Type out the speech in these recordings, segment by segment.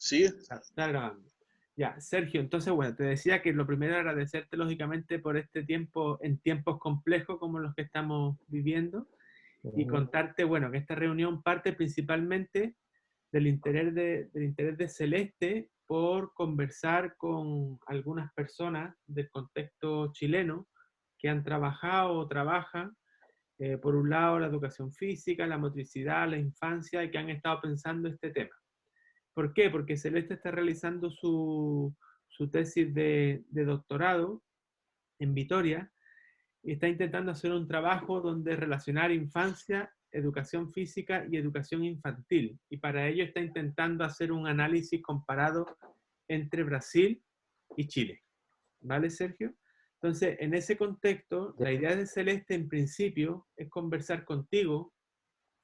Sí, Está grabando. Ya, Sergio, entonces, bueno, te decía que lo primero agradecerte lógicamente por este tiempo, en tiempos complejos como los que estamos viviendo, y Ujú. contarte, bueno, que esta reunión parte principalmente del interés de Celeste por conversar con algunas personas del contexto chileno que han trabajado o trabajan, por un lado, la educación física, la motricidad, la infancia, y que han estado pensando este tema. ¿Por qué? Porque Celeste está realizando su tesis de doctorado en Vitoria y está intentando hacer un trabajo donde relacionar infancia, educación física y educación infantil. Y para ello está intentando hacer un análisis comparado entre Brasil y Chile. ¿Vale, Sergio? Entonces, en ese contexto, Ya. la idea de Celeste en principio es conversar contigo,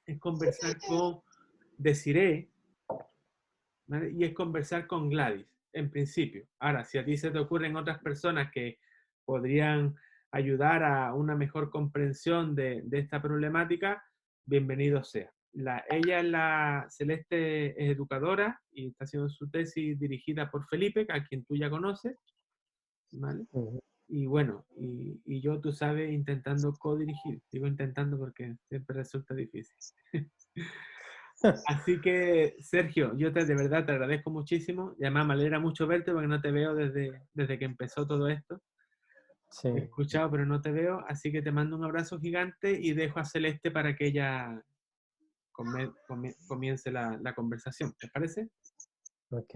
es conversar con Desiree, ¿vale? Y es conversar con Gladys, en principio. Ahora, si a ti se te ocurren otras personas que podrían ayudar a una mejor comprensión de esta problemática, bienvenido sea. Ella es la Celeste, es educadora y está haciendo su tesis dirigida por Felipe, a quien tú ya conoces, ¿vale? Ujú. Y bueno, y yo, tú sabes, intentando co-dirigir. Digo intentando porque siempre resulta difícil. Así que, Sergio, de verdad te agradezco muchísimo. Y además me alegra mucho verte porque no te veo desde que empezó todo esto. Sí. Te he escuchado, pero no te veo. Así que te mando un abrazo gigante y dejo a Celeste para que ella comience la conversación. ¿Te parece? Ok,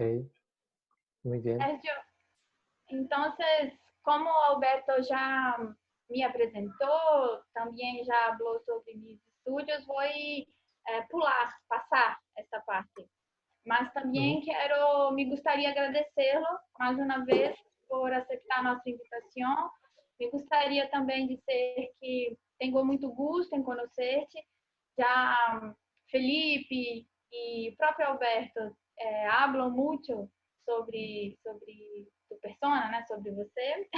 muy bien. Sergio, entonces, como Alberto ya me apresentou, também já falou sobre mis estudos, vou passar essa parte. Mas Ujú. também me gostaria de agradecê-lo mais uma vez por aceitar nossa invitação. Me gostaria também de dizer que tenho muito gosto em conhecer-te. Já Felipe e o próprio Alberto falam muito sobre tu persona, né? Sobre você.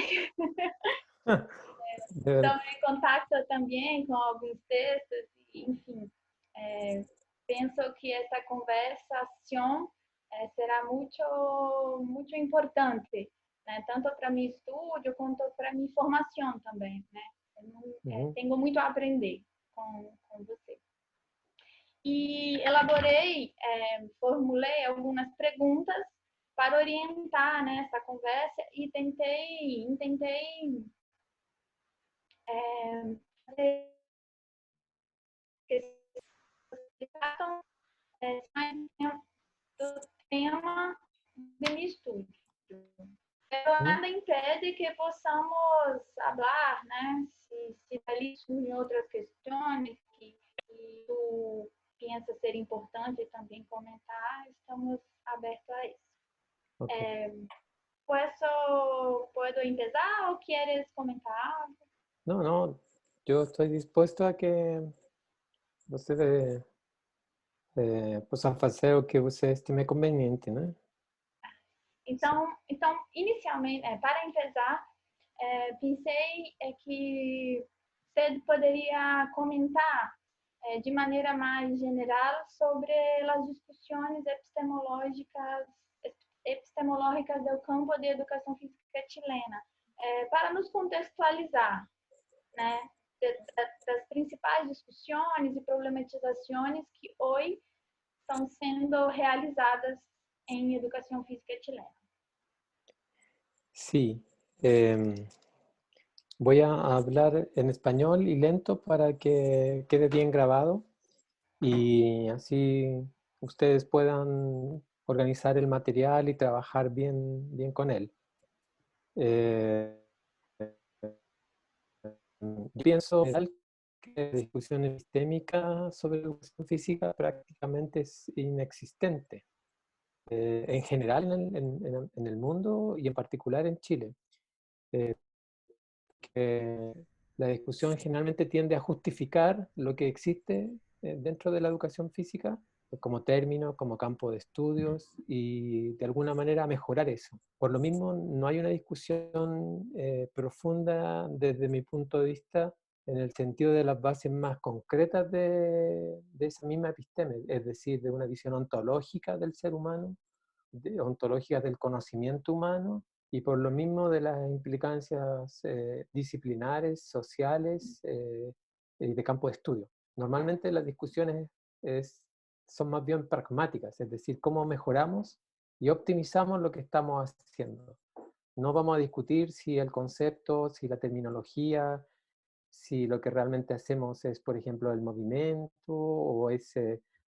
De ver- Estamos em contato também com alguns textos, enfim. Penso que essa conversação será muito importante, né? Tanto para meu estudo quanto para minha formação também, né? Ujú. Tenho muito a aprender com você. E elaborei, formulei algumas perguntas para orientar, né, essa conversa e tentei fazer que se tratam do tema de meu estudo. Pero Ujú. nada impede que possamos falar, né, se ali surgem outras questões que tu pensa ser importante também comentar, estamos abertos a isso. Ok. ¿Puedo empezar o quieres comentar? No, no, yo estoy dispuesto a que você possa fazer o que você estime conveniente, né? Então inicialmente, para empezar, pensei que você poderia comentar de maneira mais geral sobre as discussões epistemológicas do campo de educação física chilena, para nos contextualizar, né, das principais discussões e problematizações que hoje estão sendo realizadas em educação física chilena. Sí. Voy a hablar en español y lento para que quede bien grabado y así ustedes puedan organizar el material y trabajar bien con él. Eh, yo pienso en general que la discusión epistémica sobre educación física prácticamente es inexistente, en general en el mundo y en particular en Chile. Que la discusión generalmente tiende a justificar lo que existe dentro de la educación física como término, como campo de estudios y de alguna manera a mejorar eso. Por lo mismo, no hay una discusión profunda desde mi punto de vista en el sentido de las bases más concretas de esa misma episteme, es decir, de una visión ontológica del ser humano, ontológicas del conocimiento humano y por lo mismo de las implicancias disciplinares, sociales y de campo de estudio. Normalmente las discusiones son más bien pragmáticas, es decir, cómo mejoramos y optimizamos lo que estamos haciendo. No vamos a discutir si el concepto, si la terminología, si lo que realmente hacemos es, por ejemplo, el movimiento o es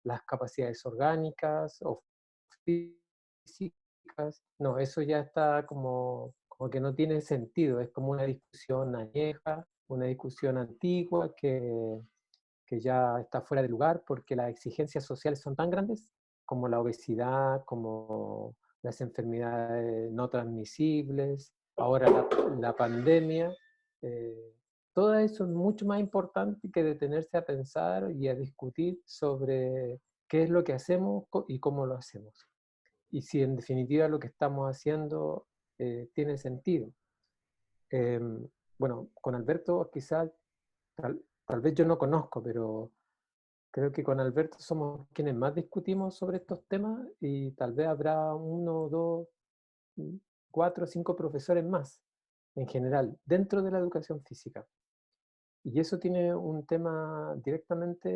las capacidades orgánicas o físicas. No, eso ya está como que no tiene sentido, es como una discusión añeja, una discusión antigua que ya está fuera de lugar porque las exigencias sociales son tan grandes como la obesidad, como las enfermedades no transmisibles, ahora la pandemia. Todo eso es mucho más importante que detenerse a pensar y a discutir sobre qué es lo que hacemos y cómo lo hacemos. Y si en definitiva lo que estamos haciendo tiene sentido. Bueno, con Alberto quizás, tal vez yo no conozco, pero creo que con Alberto somos quienes más discutimos sobre estos temas y tal vez habrá 1, 2, 4, 5 profesores más en general dentro de la educación física. Y eso tiene un tema directamente,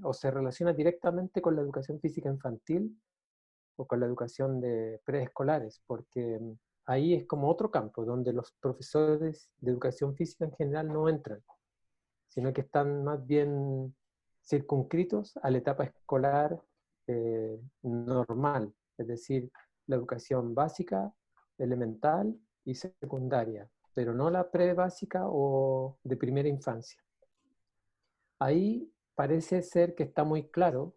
o se relaciona directamente con la educación física infantil o con la educación de preescolares, porque ahí es como otro campo donde los profesores de educación física en general no entran, sino que están más bien circunscritos a la etapa escolar normal, es decir, la educación básica, elemental y secundaria, pero no la pre-básica o de primera infancia. Ahí parece ser que está muy claro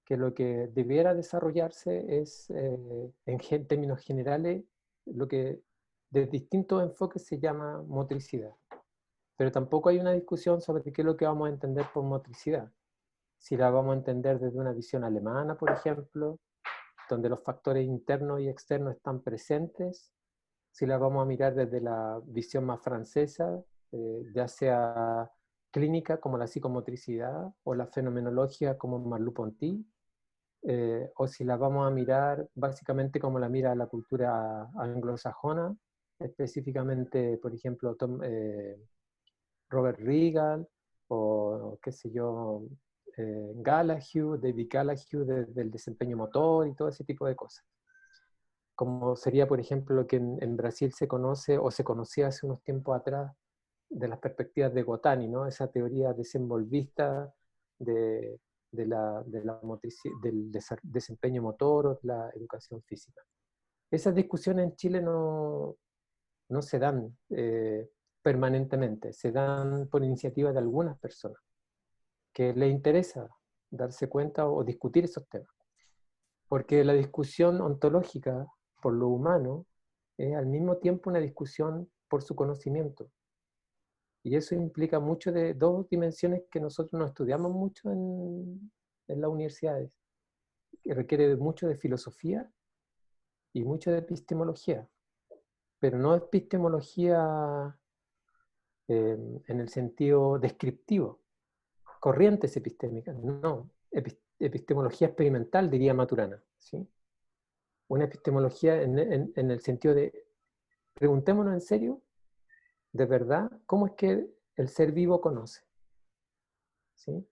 que lo que debiera desarrollarse es, en términos generales, lo que de distintos enfoques se llama motricidad. Pero tampoco hay una discusión sobre qué es lo que vamos a entender por motricidad. Si la vamos a entender desde una visión alemana, por ejemplo, donde los factores internos y externos están presentes, si la vamos a mirar desde la visión más francesa, ya sea clínica como la psicomotricidad o la fenomenología como Merleau-Ponty, o si la vamos a mirar básicamente como la mira la cultura anglosajona, específicamente, por ejemplo, Robert Regal o qué sé yo, Gallagher, David Gallagher del desempeño motor y todo ese tipo de cosas. Como sería, por ejemplo, lo que en Brasil se conoce o se conocía hace unos tiempos atrás de las perspectivas de Gotani, ¿no? Esa teoría desenvolvista del desempeño motor o de la educación física. Esas discusiones en Chile no se dan permanentemente, se dan por iniciativa de algunas personas que les interesa darse cuenta o discutir esos temas. Porque la discusión ontológica por lo humano es al mismo tiempo una discusión por su conocimiento. Y eso implica mucho de dos dimensiones que nosotros no estudiamos mucho en las universidades, que requiere mucho de filosofía y mucho de epistemología, pero no epistemología en el sentido descriptivo, corrientes epistémicas, no, epistemología experimental, diría Maturana, ¿sí? Una epistemología en el sentido de, preguntémonos en serio, de verdad, ¿cómo es que el ser vivo conoce? ¿Sí?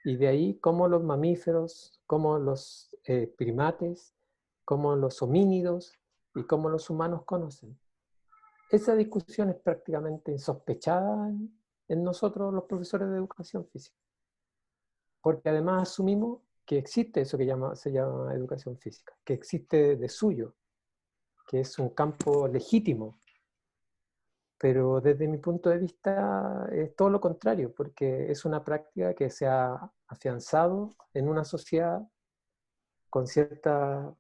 Y de ahí cómo los mamíferos, cómo los primates, cómo los homínidos y cómo los humanos conocen. Esa discusión es prácticamente insospechada en nosotros los profesores de educación física. Porque además asumimos que existe eso que se llama educación física, que existe de suyo, que es un campo legítimo. Pero desde mi punto de vista es todo lo contrario, porque es una práctica que se ha afianzado en una sociedad con ciertas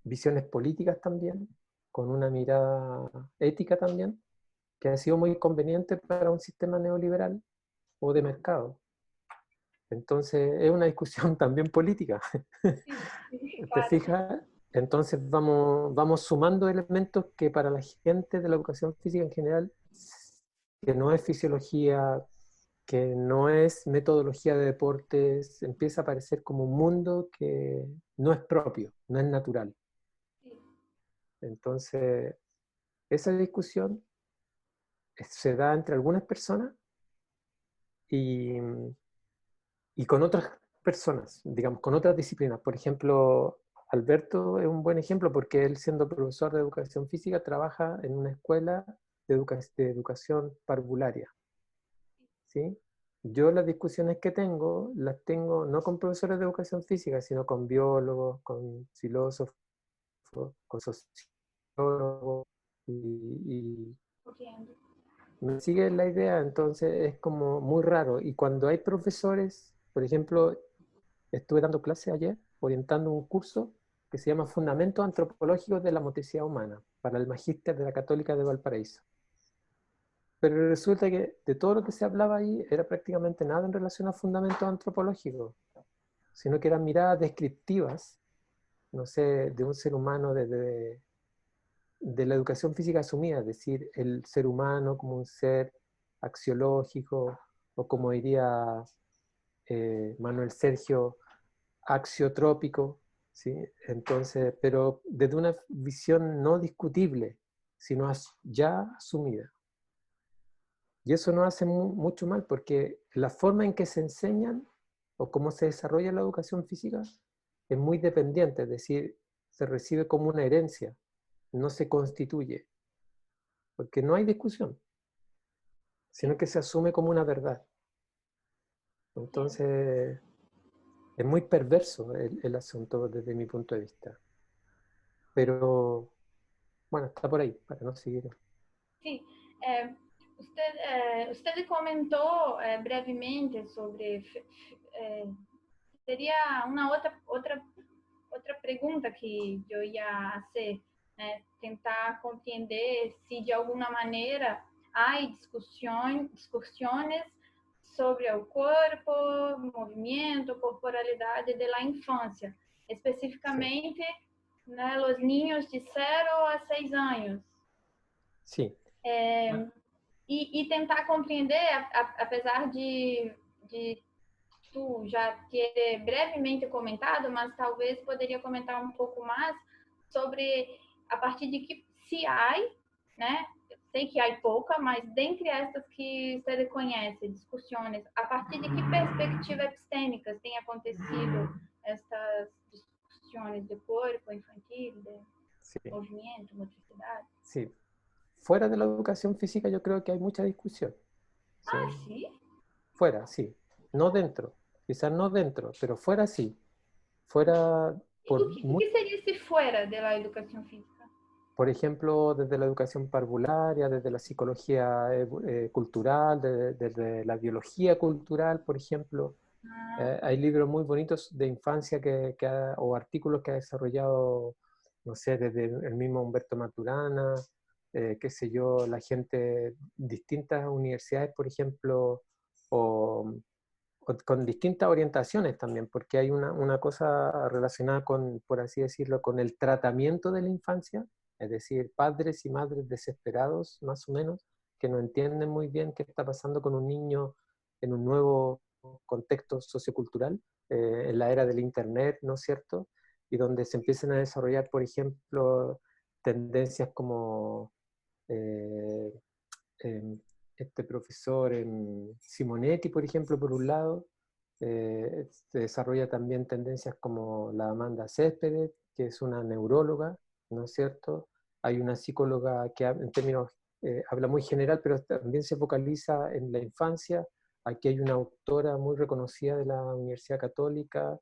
visiones políticas también, con una mirada ética también, que ha sido muy conveniente para un sistema neoliberal o de mercado. Entonces es una discusión también política. Sí, ¿Te claro. fijas? Entonces vamos sumando elementos que para la gente de la educación física en general, que no es fisiología, que no es metodología de deportes, empieza a aparecer como un mundo que no es propio, no es natural. Entonces, esa discusión se da entre algunas personas y, y con otras personas, digamos, con otras disciplinas. Por ejemplo, Alberto es un buen ejemplo porque él, siendo profesor de educación física, trabaja en una escuela de educación parvularia, ¿sí? Yo las discusiones que tengo, las tengo no con profesores de educación física, sino con biólogos, con filósofos, con sociólogos, y Entiendo. me sigue la idea. Entonces es como muy raro. Y cuando hay profesores, por ejemplo, estuve dando clase ayer, orientando un curso que se llama Fundamentos Antropológicos de la Motricidad Humana, para el Magíster de la Católica de Valparaíso. Pero resulta que de todo lo que se hablaba ahí era prácticamente nada en relación a fundamentos antropológicos, sino que eran miradas descriptivas, no sé, de un ser humano desde de la educación física asumida, es decir, el ser humano como un ser axiológico, o como diría Manuel Sergio, axiotrópico, ¿sí? Entonces, pero desde una visión no discutible, sino ya asumida. Y eso nos hace mucho mal, porque la forma en que se enseñan o cómo se desarrolla la educación física es muy dependiente, es decir, se recibe como una herencia, no se constituye, porque no hay discusión, sino que se asume como una verdad. Entonces, es muy perverso el asunto desde mi punto de vista. Pero, bueno, está por ahí, para no seguir. Sim, usted comentou brevemente sobre, seria uma outra pergunta que eu ia fazer, né? Tentar compreender se de alguma maneira há discussões sobre o corpo, movimento, corporalidade da infância, especificamente, né, os niños de 0 a 6 anos. Sí. E tentar compreender, apesar de tu já ter brevemente comentado, mas talvez poderia comentar um pouco mais sobre a partir de que se há, né? Sei que há pouca, mas dentre estas que você conhece, discussões, a partir de que perspectiva epistêmicas tem acontecido estas discussões de corpo infantil, de Sí. movimento, motricidade? Sí. Fuera de la educación física yo creo que hay mucha discusión. ¿Sí? Ah, sí. Fuera, sí. No dentro. Quizás no dentro, pero fuera sí. Fuera, O que seria se fora da educação física? por ejemplo, desde la educación parvularia, desde la psicología cultural, desde la biología cultural, por ejemplo. Hay libros muy bonitos de infancia o artículos que ha desarrollado, no sé, desde el mismo Humberto Maturana, qué sé yo, la gente, distintas universidades, por ejemplo, o con distintas orientaciones también, porque hay una cosa relacionada con, por así decirlo, con el tratamiento de la infancia, es decir, padres y madres desesperados, más o menos, que no entienden muy bien qué está pasando con un niño en un nuevo contexto sociocultural, en la era del Internet, ¿no es cierto? Y donde se empiezan a desarrollar, por ejemplo, tendencias como eh, este profesor Simonetti, por ejemplo, por un lado. Se desarrolla también tendencias como la Amanda Céspedes, que es una neuróloga, ¿no es cierto? Hay una psicóloga que en términos habla muy general, pero también se focaliza en la infancia. Aquí hay una autora muy reconocida de la Universidad Católica,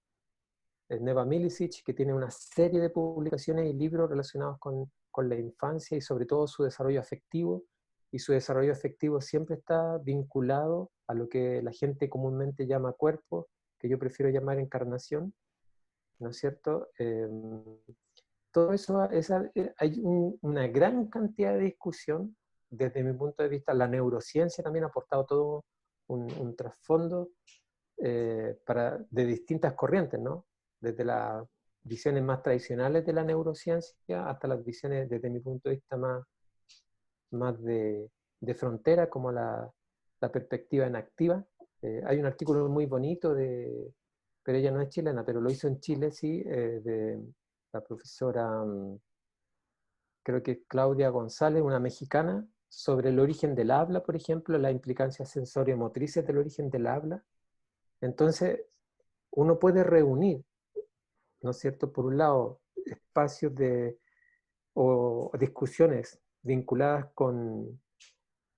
Neva Milicic, que tiene una serie de publicaciones y libros relacionados con la infancia y sobre todo su desarrollo afectivo. Y su desarrollo afectivo siempre está vinculado a lo que la gente comúnmente llama cuerpo, que yo prefiero llamar encarnación, ¿no es cierto? Todo eso, hay una gran cantidad de discusión. Desde mi punto de vista, la neurociencia también ha aportado todo un trasfondo de distintas corrientes, ¿no? Desde las visiones más tradicionales de la neurociencia hasta las visiones, desde mi punto de vista, más de frontera, como la perspectiva enactiva. Hay un artículo muy bonito pero ella no es chilena, pero lo hizo en Chile, sí, de la profesora creo que Claudia González, una mexicana, sobre el origen del habla, por ejemplo, las implicancias sensorio-motrices del origen del habla. Entonces, uno puede reunir, ¿no es cierto?, por un lado, espacios o discusiones vinculadas con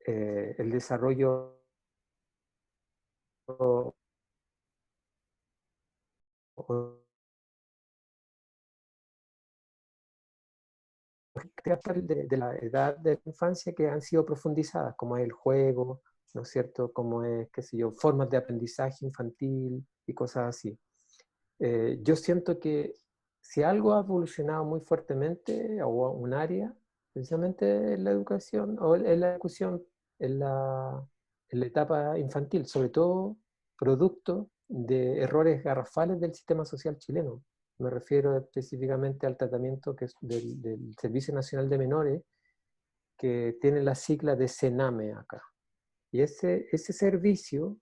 el desarrollo o de la edad de la infancia que han sido profundizadas, como es el juego, ¿no es cierto?, como es, qué sé yo, formas de aprendizaje infantil y cosas así. Yo siento que si algo ha evolucionado muy fuertemente, o un área, precisamente en la educación, o en la discusión, en la etapa infantil, sobre todo producto de errores garrafales del sistema social chileno. Me refiero específicamente al tratamiento del Servicio Nacional de Menores, que tiene la sigla de CENAME acá. Y ese servicio,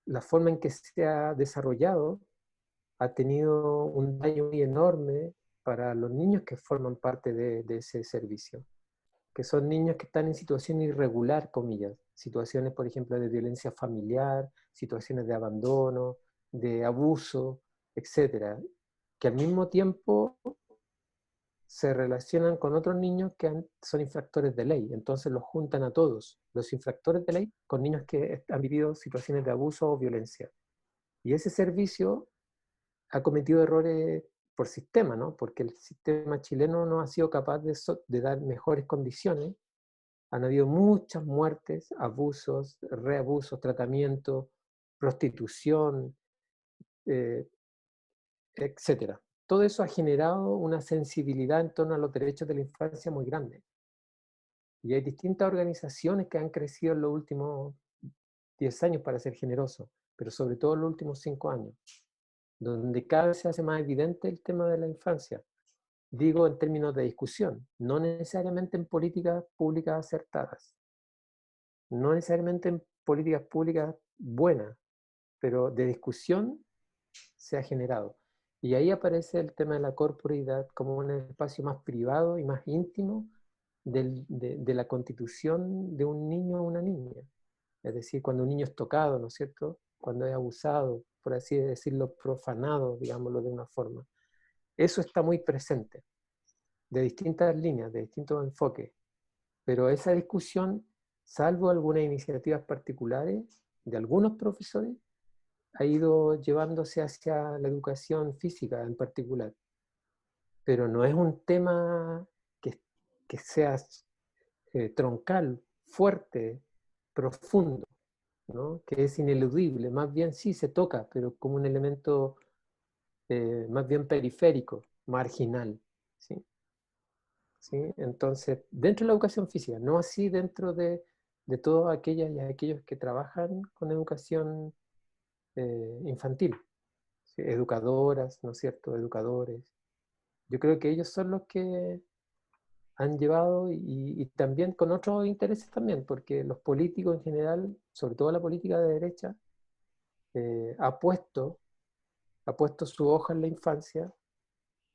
la forma en que se ha desarrollado, ha tenido un daño muy enorme para los niños que forman parte de ese servicio, que son niños que están en situación irregular, comillas, situaciones, por ejemplo, de violencia familiar, situaciones de abandono, de abuso, etcétera, que al mismo tiempo se relacionan con otros niños que son infractores de ley. Entonces los juntan a todos, los infractores de ley, con niños que han vivido situaciones de abuso o violencia. Y ese servicio ha cometido errores por sistema, ¿no? Porque el sistema chileno no ha sido capaz de dar mejores condiciones. Han habido muchas muertes, abusos, reabusos, tratamiento, prostitución, eh, etcétera. Todo eso ha generado una sensibilidad en torno a los derechos de la infancia muy grande. Y hay distintas organizaciones que han crecido en los últimos 10 años, para ser generoso, pero sobre todo en los últimos 5 años, donde cada vez se hace más evidente el tema de la infancia. Digo en términos de discusión, no necesariamente en políticas públicas acertadas, no necesariamente en políticas públicas buenas, pero de discusión se ha generado. Y ahí aparece el tema de la corporeidad como un espacio más privado y más íntimo de la constitución de un niño o una niña. Es decir, cuando un niño es tocado, ¿no es cierto?, cuando es abusado, por así decirlo, profanado, digámoslo de una forma. Eso está muy presente, de distintas líneas, de distintos enfoques. Pero esa discusión, salvo algunas iniciativas particulares de algunos profesores, ha ido llevándose hacia la educación física en particular. Pero no es un tema que sea troncal, fuerte, profundo, ¿no?, que es ineludible. Más bien sí se toca, pero como un elemento más bien periférico, marginal, ¿sí? ¿Sí? Entonces, dentro de la educación física, no así dentro de todas aquellas y aquellos que trabajan con educación infantil, ¿sí? Educadoras, ¿no es cierto?, educadores. Yo creo que ellos son los que han llevado, y también con otros intereses también, porque los políticos en general, sobre todo la política de derecha, ha puesto su hoja en la infancia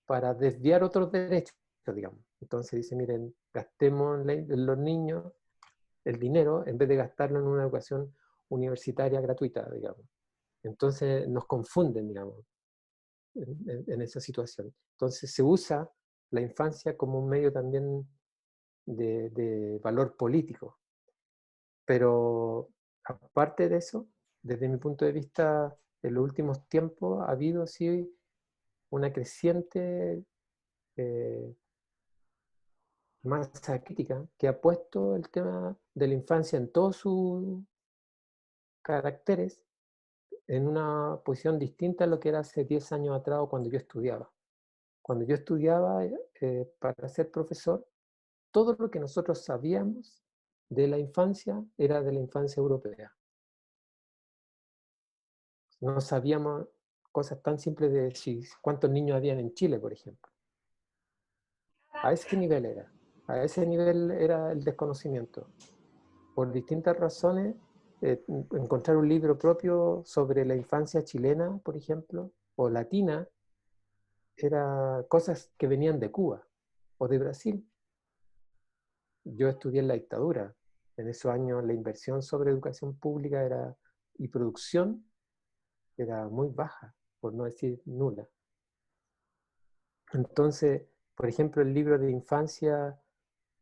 para desviar otros derechos, digamos. Entonces dice, miren, gastemos en los niños el dinero en vez de gastarlo en una educación universitaria gratuita, digamos. Entonces nos confunden, digamos, en esa situación. Entonces se usa la infancia como un medio también de valor político. Pero aparte de eso, desde mi punto de vista, en los últimos tiempos ha habido sí una creciente masa crítica que ha puesto el tema de la infancia en todos sus caracteres en una posición distinta a lo que era hace 10 años atrás o cuando yo estudiaba. Cuando yo estudiaba para ser profesor, todo lo que nosotros sabíamos de la infancia era de la infancia europea. No sabíamos cosas tan simples de si, cuántos niños habían en Chile, por ejemplo. A ese nivel era. A ese nivel era el desconocimiento. Por distintas razones, encontrar un libro propio sobre la infancia chilena, por ejemplo, o latina, era cosas que venían de Cuba. o de Brasil. Yo estudié en la dictadura. En esos años la inversión sobre educación pública y producción era muy baja, por no decir nula. Entonces, por ejemplo, el libro de infancia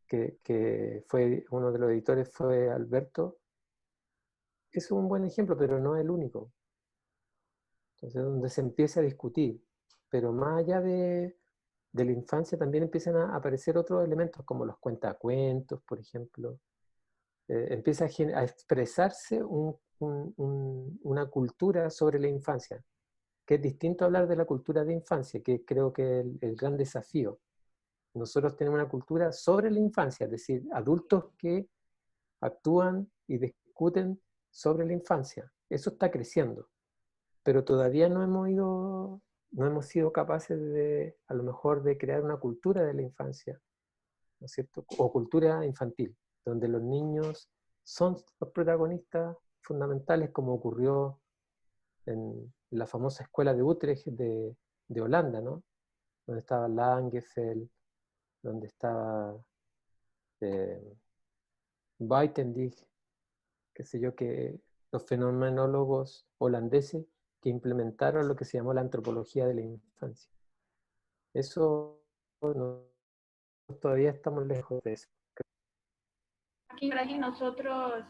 que fue uno de los editores fue Alberto, es un buen ejemplo, pero no es el único. Entonces, donde se empieza a discutir. Pero más allá de la infancia también empiezan a aparecer otros elementos, como los cuentacuentos, por ejemplo. Empieza a expresarse una cultura sobre la infancia, que es distinto a hablar de la cultura de infancia, que creo que es el gran desafío. Nosotros tenemos una cultura sobre la infancia, es decir, adultos que actúan y discuten sobre la infancia. Eso está creciendo, pero todavía no hemos sido capaces a lo mejor, de crear una cultura de la infancia, ¿no es cierto? O cultura infantil, donde los niños son los protagonistas fundamentales, como ocurrió en la famosa escuela de Utrecht de Holanda, ¿no? Donde estaba Langeveld, donde estaba Buitendijk, qué sé yo, que los fenomenólogos holandeses que implementaron lo que se llamó la antropología de la infancia. Eso todavía estamos lejos de eso. Aquí en Brasil nosotros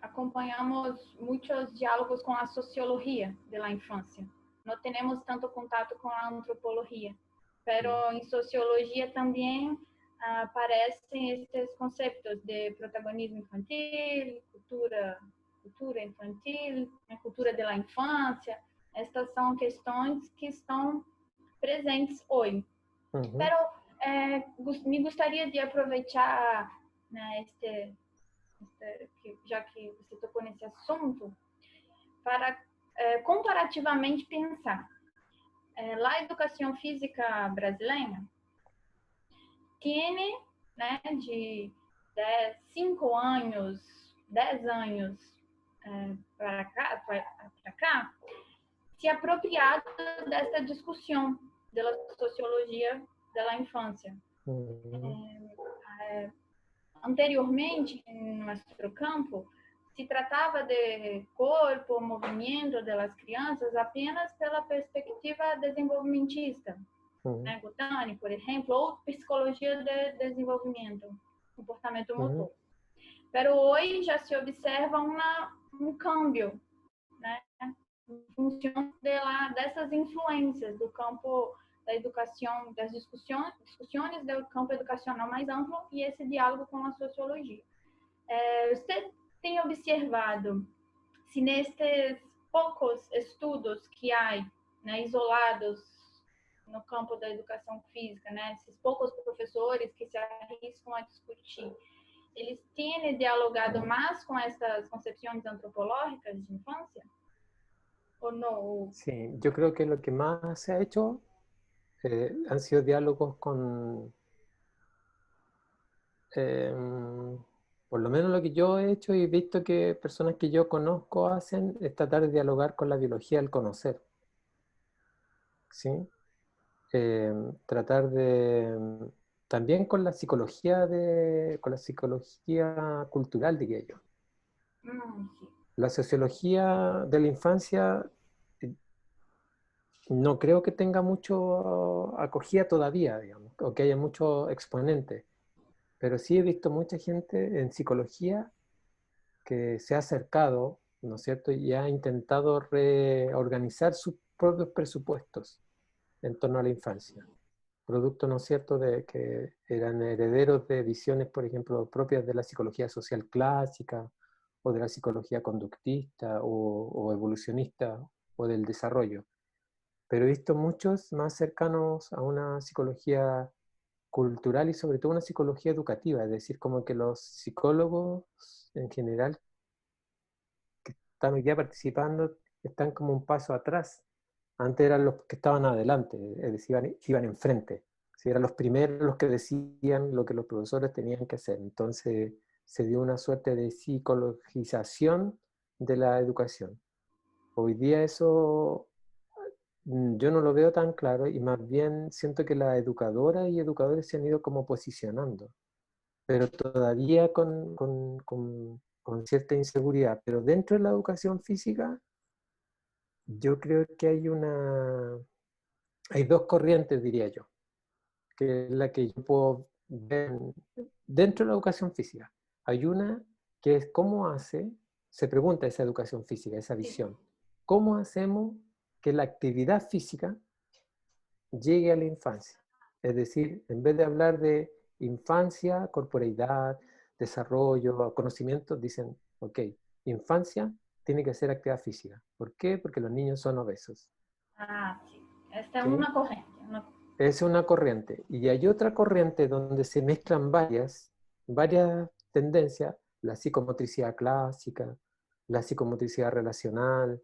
acompañamos muchos diálogos con la sociología de la infancia. No tenemos tanto contacto con la antropología, pero en sociología también aparecen estos conceptos de protagonismo infantil, cultura infantil, cultura de la infancia. Estas são questões que estão presentes hoje. Pero me gostaria de aproveitar, né, já que você tocou nesse assunto, para comparativamente pensar. A educação física brasileira tem, né, de 5 anos, 10 anos para cá, se apropriado dessa discussão da sociologia da infância. Anteriormente, em nosso campo, se tratava de corpo, movimento das crianças apenas pela perspectiva desenvolvimentista, né, Gutani, por exemplo, ou psicologia de desenvolvimento, comportamento motor. Pero hoje já se observa um câmbio, né, em função dessas influências do campo da educação, das discussões do campo educacional mais amplo e esse diálogo com a sociologia. Você tem observado se nestes poucos estudos que há, né, isolados no campo da educação física, né, esses poucos professores que se arriscam a discutir, eles têm dialogado mais com essas concepções antropológicas de infância? ¿O no? Sí, yo creo que lo que más se ha hecho han sido diálogos por lo menos lo que yo he hecho y visto que personas que yo conozco hacen, es tratar de dialogar con la biología del conocer, ¿sí? Tratar de, también con la psicología cultural, diría yo. Sí. La sociología de la infancia no creo que tenga mucho acogida todavía, digamos, o que haya muchos exponentes, pero sí he visto mucha gente en psicología que se ha acercado, ¿no es cierto?, y ha intentado reorganizar sus propios presupuestos en torno a la infancia, producto, ¿no es cierto?, de que eran herederos de visiones, por ejemplo, propias de la psicología social clásica, o de la psicología conductista, o evolucionista, o del desarrollo. Pero he visto muchos más cercanos a una psicología cultural y sobre todo una psicología educativa, es decir, como que los psicólogos en general que están hoy día participando están como un paso atrás. Antes eran los que estaban adelante, es decir, iban enfrente. ¿Sí? Eran los primeros los que decían lo que los profesores tenían que hacer. Entonces se dio una suerte de psicologización de la educación. Hoy día eso yo no lo veo tan claro y más bien siento que las educadoras y educadores se han ido como posicionando, pero todavía con cierta inseguridad. Pero dentro de la educación física, yo creo que hay dos corrientes, diría yo, que es la que yo puedo ver dentro de la educación física. Hay una que es cómo se pregunta esa educación física, esa visión, ¿cómo hacemos que la actividad física llegue a la infancia? Es decir, en vez de hablar de infancia, corporeidad, desarrollo, conocimiento, dicen, ok, infancia tiene que ser actividad física. ¿Por qué? Porque los niños son obesos. Ah, sí. Esta es ¿Sí? una corriente. Es una corriente. Y hay otra corriente donde se mezclan varias tendencias, la psicomotricidad clásica, la psicomotricidad relacional,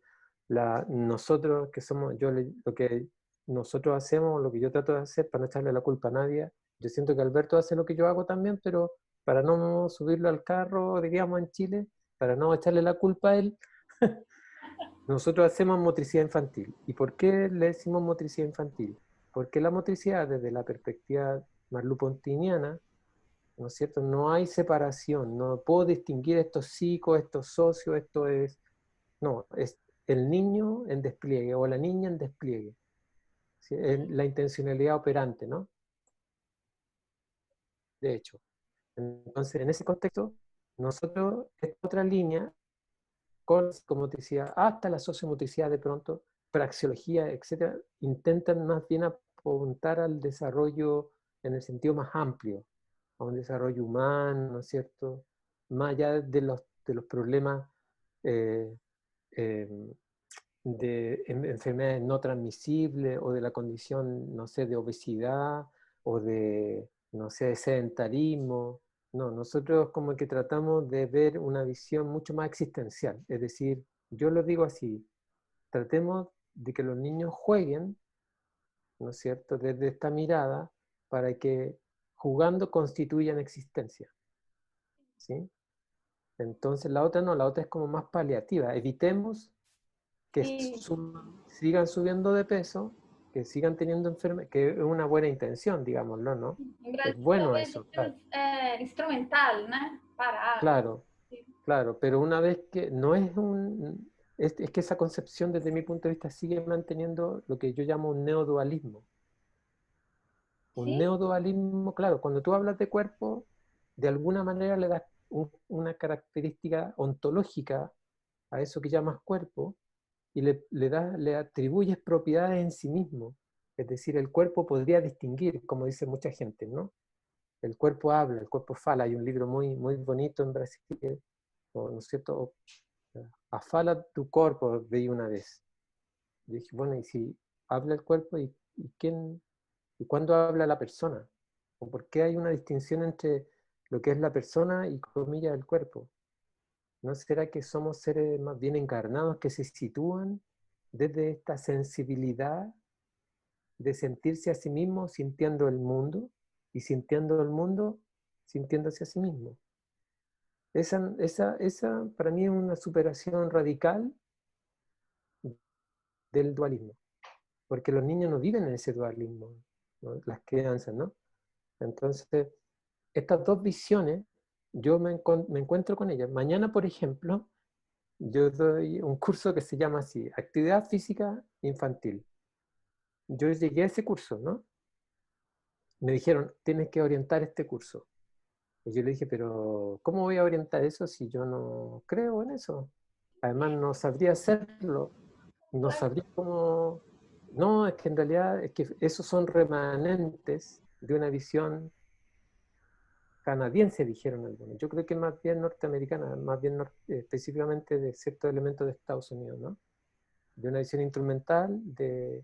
nosotros que somos, lo que nosotros hacemos, lo que yo trato de hacer para no echarle la culpa a nadie, yo siento que Alberto hace lo que yo hago también, pero para no subirlo al carro, diríamos en Chile, para no echarle la culpa a él, nosotros hacemos motricidad infantil. ¿Y por qué le decimos motricidad infantil? Porque la motricidad, desde la perspectiva marlupontiniana, ¿no es cierto? No hay separación, no puedo distinguir estos psicos, estos socios, esto es... No, es el niño en despliegue o la niña en despliegue. ¿Sí? Es la intencionalidad operante, ¿no? De hecho. Entonces, en ese contexto, nosotros, esta otra línea con psicomotricidad, hasta la sociomotricidad de pronto, praxeología, etcétera, intentan más bien apuntar al desarrollo en el sentido más amplio, a un desarrollo humano, ¿no es cierto? Más allá de los problemas eh, eh, de enfermedades no transmisibles o de la condición, no sé, de obesidad o de, no sé, de sedentarismo. No, nosotros como que tratamos de ver una visión mucho más existencial. Es decir, yo lo digo así, tratemos de que los niños jueguen, ¿no es cierto?, desde esta mirada para que jugando constituyan existencia, ¿sí? Entonces la otra no, la otra es como más paliativa. Evitemos que Sí, sigan subiendo de peso, que sigan teniendo enfermedades, que es una buena intención, digámoslo, ¿no? em Es Brasil bueno talvez eso, é claro, instrumental, né? Parado. claro, Sim. claro, pero una vez que no es es que esa concepción desde mi punto de vista sigue manteniendo lo que yo llamo un neodualismo. Un Sim? neodualismo, claro, cuando tú hablas de cuerpo, de alguna manera le das una característica ontológica a eso que llamas cuerpo, y le atribuyes propiedades en sí mismo. Es decir, el cuerpo podría distinguir, como dice mucha gente, ¿no? El cuerpo habla, el cuerpo fala. Hay un libro muy, muy bonito en Brasil, ¿no es cierto? Afala tu cuerpo, veí una vez. Yo dije, bueno, ¿y si habla el cuerpo y cuándo habla la persona? ¿O por qué hay una distinción entre lo que es la persona y, comillas, el cuerpo? ¿No será que somos seres más bien encarnados que se sitúan desde esta sensibilidad de sentirse a sí mismo sintiendo el mundo y sintiendo el mundo sintiéndose a sí mismo? Esa para mí es una superación radical del dualismo, porque los niños no viven en ese dualismo, ¿no? Las crianzas, ¿no? Entonces, estas dos visiones, yo me encuentro con ellas. Mañana, por ejemplo, yo doy un curso que se llama así, Actividad Física Infantil. Yo llegué a ese curso, ¿no? Me dijeron, tienes que orientar este curso. Y yo le dije, pero ¿cómo voy a orientar eso si yo no creo en eso? Además, no sabría hacerlo, no sabría cómo... No, es que en realidad es que esos son remanentes de una visión canadiense, dijeron algunos. Yo creo que más bien norteamericana, más bien específicamente de ciertos elementos de Estados Unidos, ¿no? De una visión instrumental, de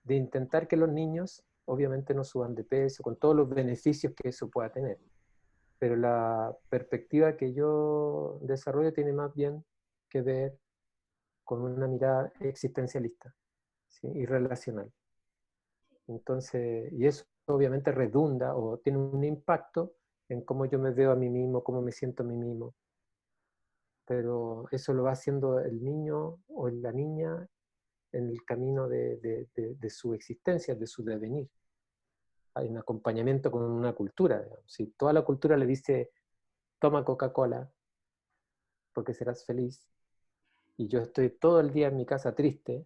intentar que los niños obviamente no suban de peso, con todos los beneficios que eso pueda tener. Pero la perspectiva que yo desarrollo tiene más bien que ver con una mirada existencialista, ¿sí? Y relacional. Entonces, y eso obviamente redunda o tiene un impacto en cómo yo me veo a mí mismo, cómo me siento a mí mismo. Pero eso lo va haciendo el niño o la niña en el camino de su existencia, de su devenir. Hay un acompañamiento con una cultura. Digamos. Si toda la cultura le dice, toma Coca-Cola porque serás feliz, y yo estoy todo el día en mi casa triste,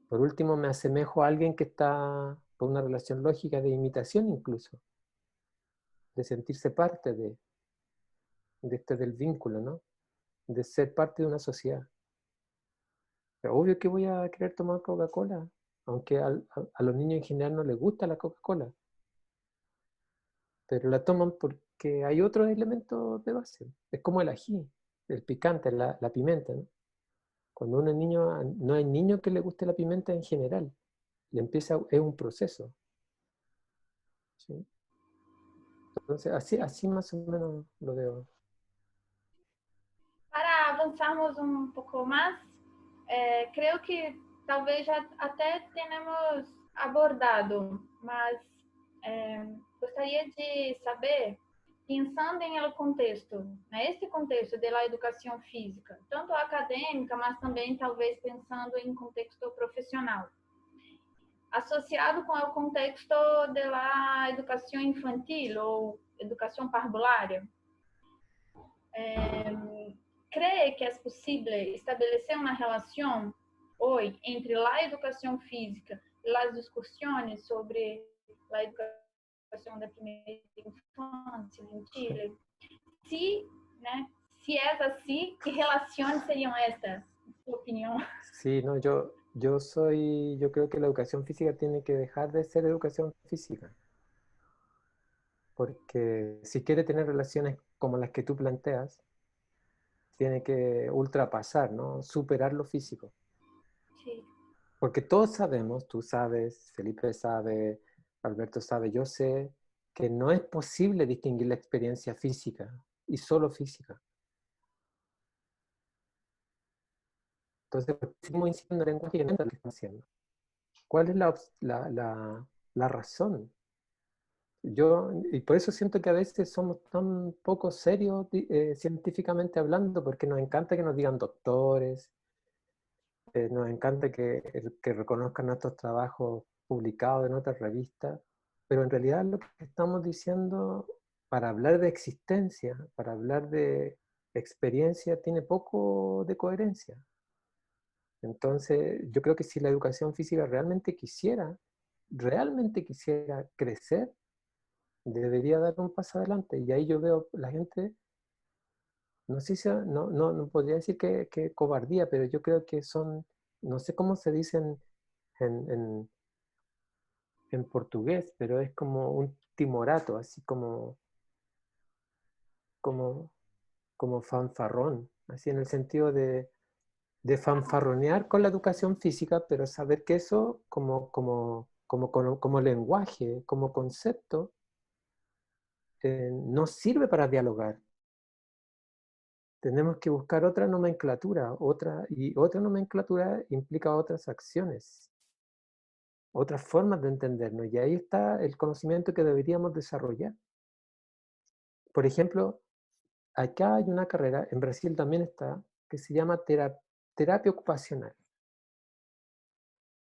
por último me asemejo a alguien que está por una relación lógica de imitación incluso, de sentirse parte del vínculo, ¿no? De ser parte de una sociedad. Pero obvio que voy a querer tomar Coca-Cola, aunque a los niños en general no les gusta la Coca-Cola, pero la toman porque hay otros elementos de base. Es como el ají, el picante, la pimienta, ¿no? Cuando uno es niño, no hay niño que le guste la pimienta en general. Es un proceso. ¿Sí? Entonces, así más o menos lo veo. Para avançarmos um pouco mais, creio que talvez já até tenhamos abordado, mas gostaria de saber, pensando em el contexto, né, esse contexto da educação física, tanto acadêmica, mas também talvez pensando em contexto profissional, associado com o contexto da educação infantil ou educação parvulária. ¿Cree que es posible establecer una relación hoy entre la educación física y las discusiones sobre la educación de primera infancia en Chile? Sí, ¿no? Si es así, ¿qué relaciones serían estas, en su opinión? Sí, no, yo creo que la educación física tiene que dejar de ser educación física. Porque si quiere tener relaciones como las que tú planteas, tiene que ultrapasar, ¿no? Superar lo físico. Sí. Porque todos sabemos, tú sabes, Felipe sabe, Alberto sabe, yo sé, que no es posible distinguir la experiencia física y solo física. Entonces, seguimos insistiendo en el lenguaje y en lo que estamos haciendo. ¿Cuál es la razón? Y por eso siento que a veces somos tan poco serios científicamente hablando, porque nos encanta que nos digan doctores, nos encanta que reconozcan nuestros trabajos publicados en otras revistas, pero en realidad lo que estamos diciendo para hablar de existencia, para hablar de experiencia, tiene poco de coherencia. Entonces, yo creo que si la educación física realmente quisiera crecer, debería dar un paso adelante. Y ahí yo veo la gente, no sé si, no podría decir que cobardía, pero yo creo que son, no sé cómo se dicen en, en, en portugués, pero es como un timorato, así como, como fanfarrón, así en el sentido de fanfarronear con la educación física, pero saber que eso como lenguaje, como concepto, no sirve para dialogar. Tenemos que buscar otra nomenclatura, y otra nomenclatura implica otras acciones, otras formas de entendernos, y ahí está el conocimiento que deberíamos desarrollar. Por ejemplo, acá hay una carrera, en Brasil también está, que se llama terapia ocupacional.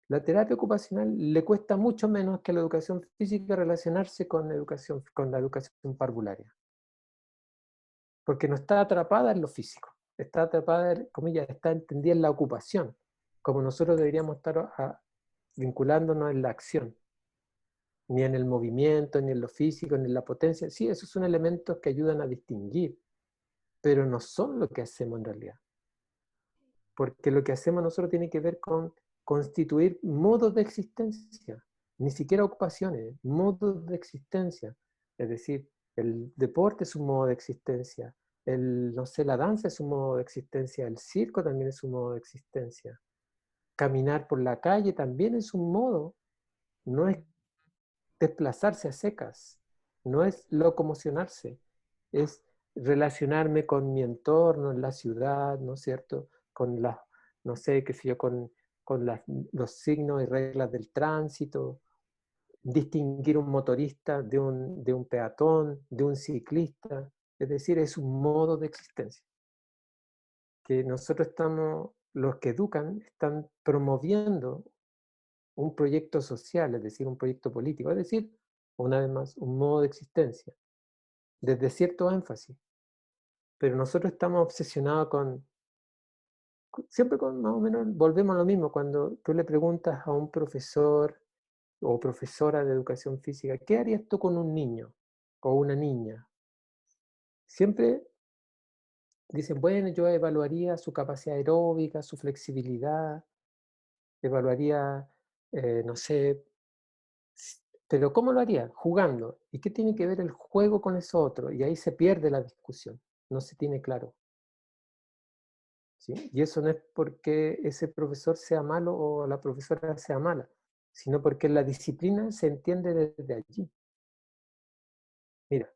La terapia ocupacional le cuesta mucho menos que la educación física relacionarse con la educación parvularia. Porque no está atrapada en lo físico, está atrapada, comillas, está entendida en la ocupación, como nosotros deberíamos estar vinculándonos en la acción, ni en el movimiento, ni en lo físico, ni en la potencia. Sí, esos son elementos que ayudan a distinguir, pero no son lo que hacemos en realidad. Porque lo que hacemos nosotros tiene que ver con constituir modos de existencia, ni siquiera ocupaciones, modos de existencia. Es decir, el deporte es un modo de existencia, no sé, la danza es un modo de existencia, el circo también es un modo de existencia. Caminar por la calle también es un modo, no es desplazarse a secas, no es locomocionarse, es relacionarme con mi entorno, en la ciudad, ¿no es cierto? Con no sé, qué sé yo, con los signos y reglas del tránsito, distinguir un motorista de un peatón, de un ciclista, es decir, es un modo de existencia que nosotros estamos los que educan están promoviendo un proyecto social, es decir, un proyecto político, es decir, una vez más, un modo de existencia, desde cierto énfasis. Pero nosotros estamos obsesionados siempre con más o menos, volvemos a lo mismo, cuando tú le preguntas a un profesor o profesora de educación física, ¿qué harías tú con un niño o una niña? Siempre dicen, bueno, yo evaluaría su capacidad aeróbica, su flexibilidad, evaluaría, no sé, pero ¿cómo lo haría? Jugando. ¿Y qué tiene que ver el juego con eso otro? Y ahí se pierde la discusión, no se tiene claro. ¿Sí? Y eso no es porque ese profesor sea malo o la profesora sea mala, sino porque la disciplina se entiende desde allí. Mira,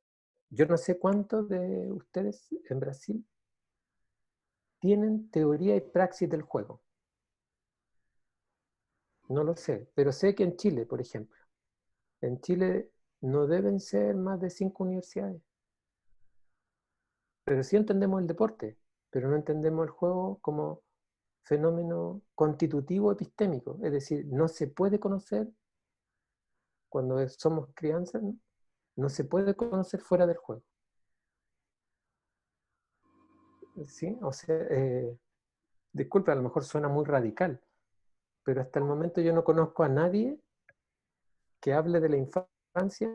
yo no sé cuántos de ustedes en Brasil tienen teoría y praxis del juego. No lo sé, pero sé que en Chile, por ejemplo, en Chile no deben ser más de 5 universidades. Pero sí entendemos el deporte, pero no entendemos el juego como fenómeno constitutivo epistémico. Es decir, no se puede conocer, cuando somos crianzas, no se puede conocer fuera del juego. ¿Sí? O sea, disculpe, a lo mejor suena muy radical, pero hasta el momento yo no conozco a nadie que hable de la infancia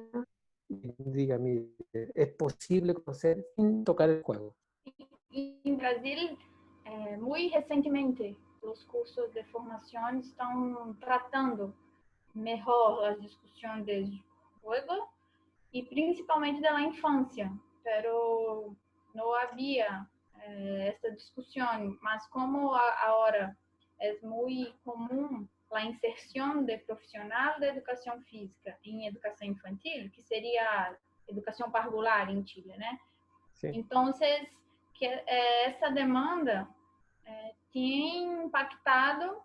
y diga, mire, es posible conocer sin tocar el juego. Em Brasil, muito recentemente, os cursos de formação estão tratando melhor as discussões de jogo e principalmente da infância, pero não havia essa discussão, mas como agora é muito comum a inserção de profissional de educação física em educação infantil, que seria educação parvular em Chile, né? Sí. Então, que essa demanda tem impactado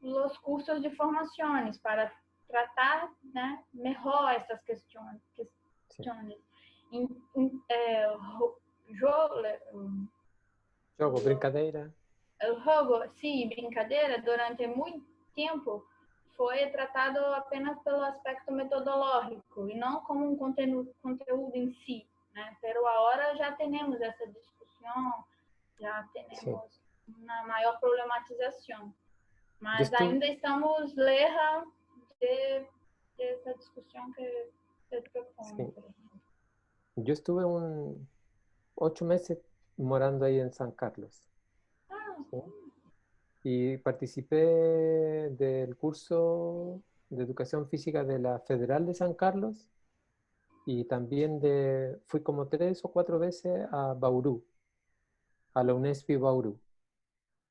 os cursos de formações para tratar, né, melhor essas questões. Jogo, brincadeira. O jogo, sim, brincadeira, durante muito tempo foi tratado apenas pelo aspecto metodológico e não como um conteúdo em si, né? Pero agora já temos essa discussão, já temos uma maior problematização, mas ainda estamos lejos dessa discussão que se propõe. Sí. Yo estuve 8 meses morando ahí en San Carlos. ¿Sí? Y participé del curso de educación física de la Federal de San Carlos y también fui como 3 o 4 veces a Bauru, a la UNESPI Bauru.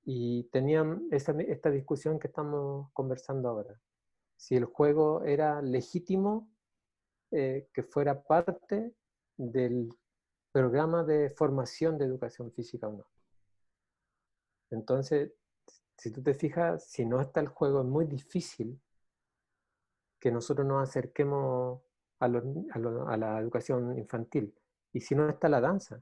Y tenían esta discusión que estamos conversando ahora. Si el juego era legítimo, que fuera parte del programa de formación de educación física o no. Entonces, si tú te fijas, si no está el juego, es muy difícil que nosotros nos acerquemos a la educación infantil. Y si no está la danza,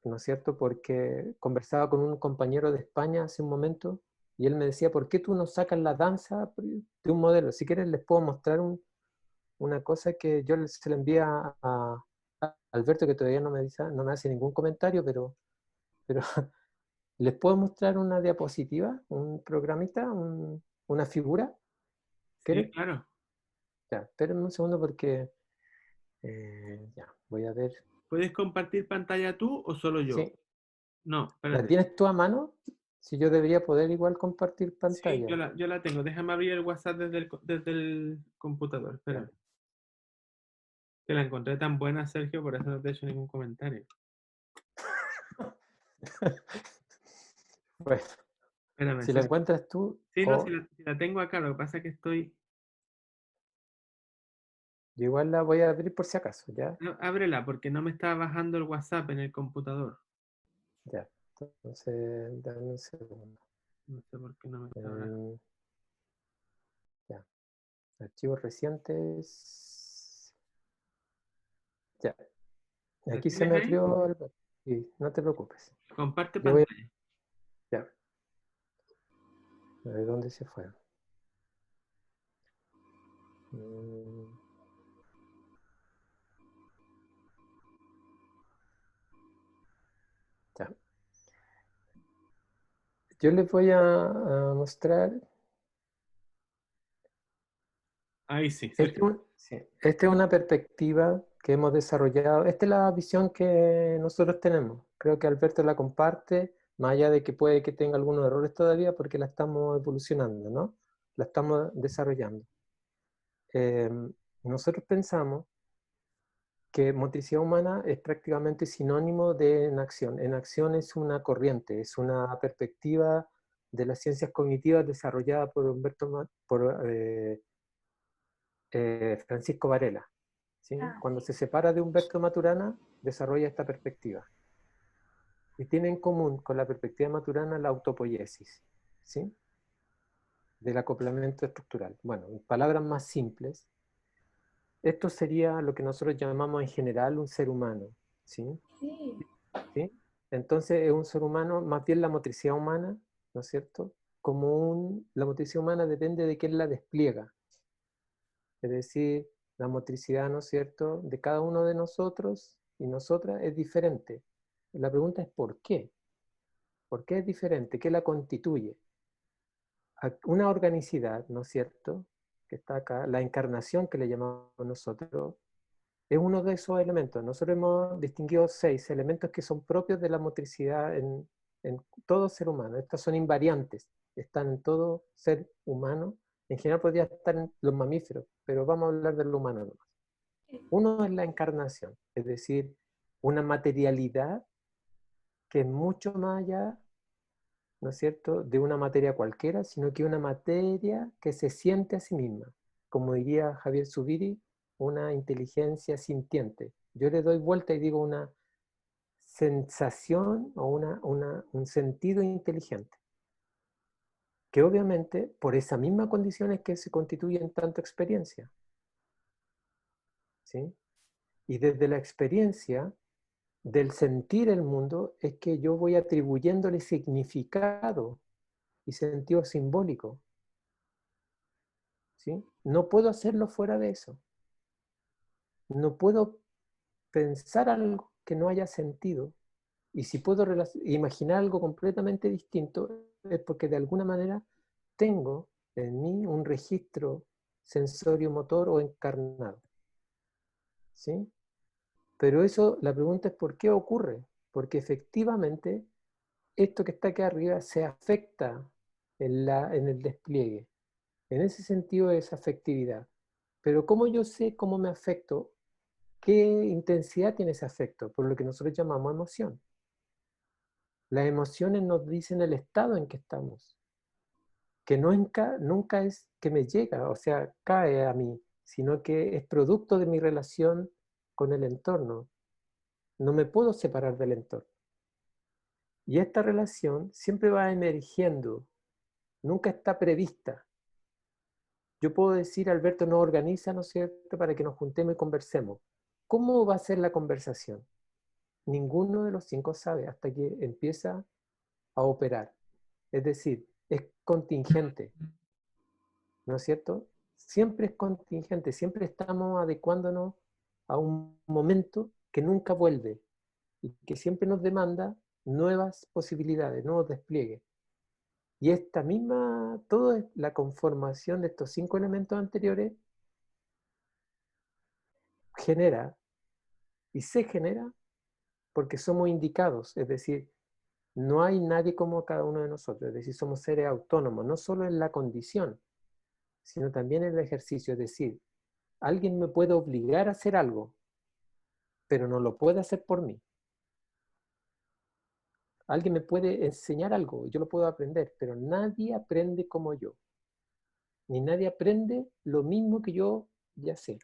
¿no es cierto? Porque conversaba con un compañero de España hace un momento y él me decía, ¿por qué tú no sacas la danza de un modelo? Si quieres les puedo mostrar una cosa que yo se la envía a Alberto, que todavía no me hace ningún comentario, pero les puedo mostrar una diapositiva, un programita, una figura. ¿Quieres? Sí, claro. Ya, espérenme un segundo porque ya, voy a ver. ¿Puedes compartir pantalla tú o solo yo? Sí. No, ¿La espérate. tienes tú a mano? Si yo debería poder igual compartir pantalla. Sí, yo la tengo. Déjame abrir el WhatsApp desde el computador. Espérame. Que la encontré tan buena, Sergio, por eso no te he hecho ningún comentario. Bueno, Espérame, si la Sergio. encuentras tú... Sí, no, si la tengo acá, lo que pasa es que estoy... Yo igual la voy a abrir por si acaso, ¿ya? No, ábrela, porque no me está bajando el WhatsApp en el computador. Ya, entonces dame un segundo. No sé por qué no me está bajando. Ya, archivos recientes. Ya, ¿La aquí se tienes me ahí? abrió, sí, no te preocupes. Comparte Yo voy pantalla. Ya. A ver, ¿dónde se fue? Ya. Yo les voy a mostrar. Ahí sí. Sí, esta es una perspectiva que hemos desarrollado. Esta es la visión que nosotros tenemos. Creo que Alberto la comparte, más allá de que puede que tenga algunos errores todavía, porque la estamos evolucionando, ¿no? La estamos desarrollando. Nosotros pensamos que motricidad humana es prácticamente sinónimo de enacción. Enacción es una corriente, es una perspectiva de las ciencias cognitivas desarrollada por Francisco Varela. ¿Sí? Cuando se separa de Humberto Maturana, desarrolla esta perspectiva. Y tiene en común con la perspectiva maturana la autopoiesis, ¿sí? Del acoplamiento estructural. Bueno, en palabras más simples, esto sería lo que nosotros llamamos en general un ser humano, ¿sí? Sí. ¿Sí? Entonces es un ser humano, más bien la motricidad humana, ¿no es cierto? La motricidad humana depende de quién la despliega. Es decir, la motricidad, ¿no es cierto?, de cada uno de nosotros y nosotras es diferente. La pregunta es ¿por qué? ¿Por qué es diferente? ¿Qué la constituye? Una organicidad, ¿no es cierto?, que está acá, la encarnación que le llamamos nosotros, es uno de esos elementos. Nosotros hemos distinguido 6 elementos que son propios de la motricidad en todo ser humano. Estas son invariantes, están en todo ser humano. En general podría estar en los mamíferos, pero vamos a hablar del humano nomás. Uno es la encarnación, es decir, una materialidad que es mucho más allá, ¿no es cierto?, de una materia cualquiera, sino que una materia que se siente a sí misma. Como diría Javier Zubiri, una inteligencia sintiente. Yo le doy vuelta y digo una sensación o un sentido inteligente, que obviamente por esa misma condición es que se constituye en tanto experiencia. ¿Sí? Y desde la experiencia del sentir el mundo es que yo voy atribuyéndole significado y sentido simbólico. ¿Sí? No puedo hacerlo fuera de eso. No puedo pensar algo que no haya sentido. Y si puedo imaginar algo completamente distinto, es porque de alguna manera tengo en mí un registro sensorio-motor o encarnado. ¿Sí? Pero eso, la pregunta es ¿por qué ocurre? Porque efectivamente esto que está aquí arriba se afecta en el despliegue. En ese sentido es afectividad. Pero ¿cómo yo sé cómo me afecto? ¿Qué intensidad tiene ese afecto? Por lo que nosotros llamamos emoción. Las emociones nos dicen el estado en que estamos, que nunca es que me llega, o sea, cae a mí, sino que es producto de mi relación con el entorno. No me puedo separar del entorno. Y esta relación siempre va emergiendo, nunca está prevista. Yo puedo decir, Alberto nos organiza, ¿no es cierto?, para que nos juntemos y conversemos. ¿Cómo va a ser la conversación? Ninguno de los 5 sabe hasta que empieza a operar. Es decir, es contingente, ¿no es cierto? Siempre es contingente, siempre estamos adecuándonos a un momento que nunca vuelve y que siempre nos demanda nuevas posibilidades, nuevos despliegues. Y esta misma, toda la conformación de estos 5 elementos anteriores genera y se genera porque somos indicados, es decir, no hay nadie como cada uno de nosotros, es decir, somos seres autónomos, no solo en la condición, sino también en el ejercicio, es decir, alguien me puede obligar a hacer algo, pero no lo puede hacer por mí. Alguien me puede enseñar algo, yo lo puedo aprender, pero nadie aprende como yo, ni nadie aprende lo mismo que yo ya sé.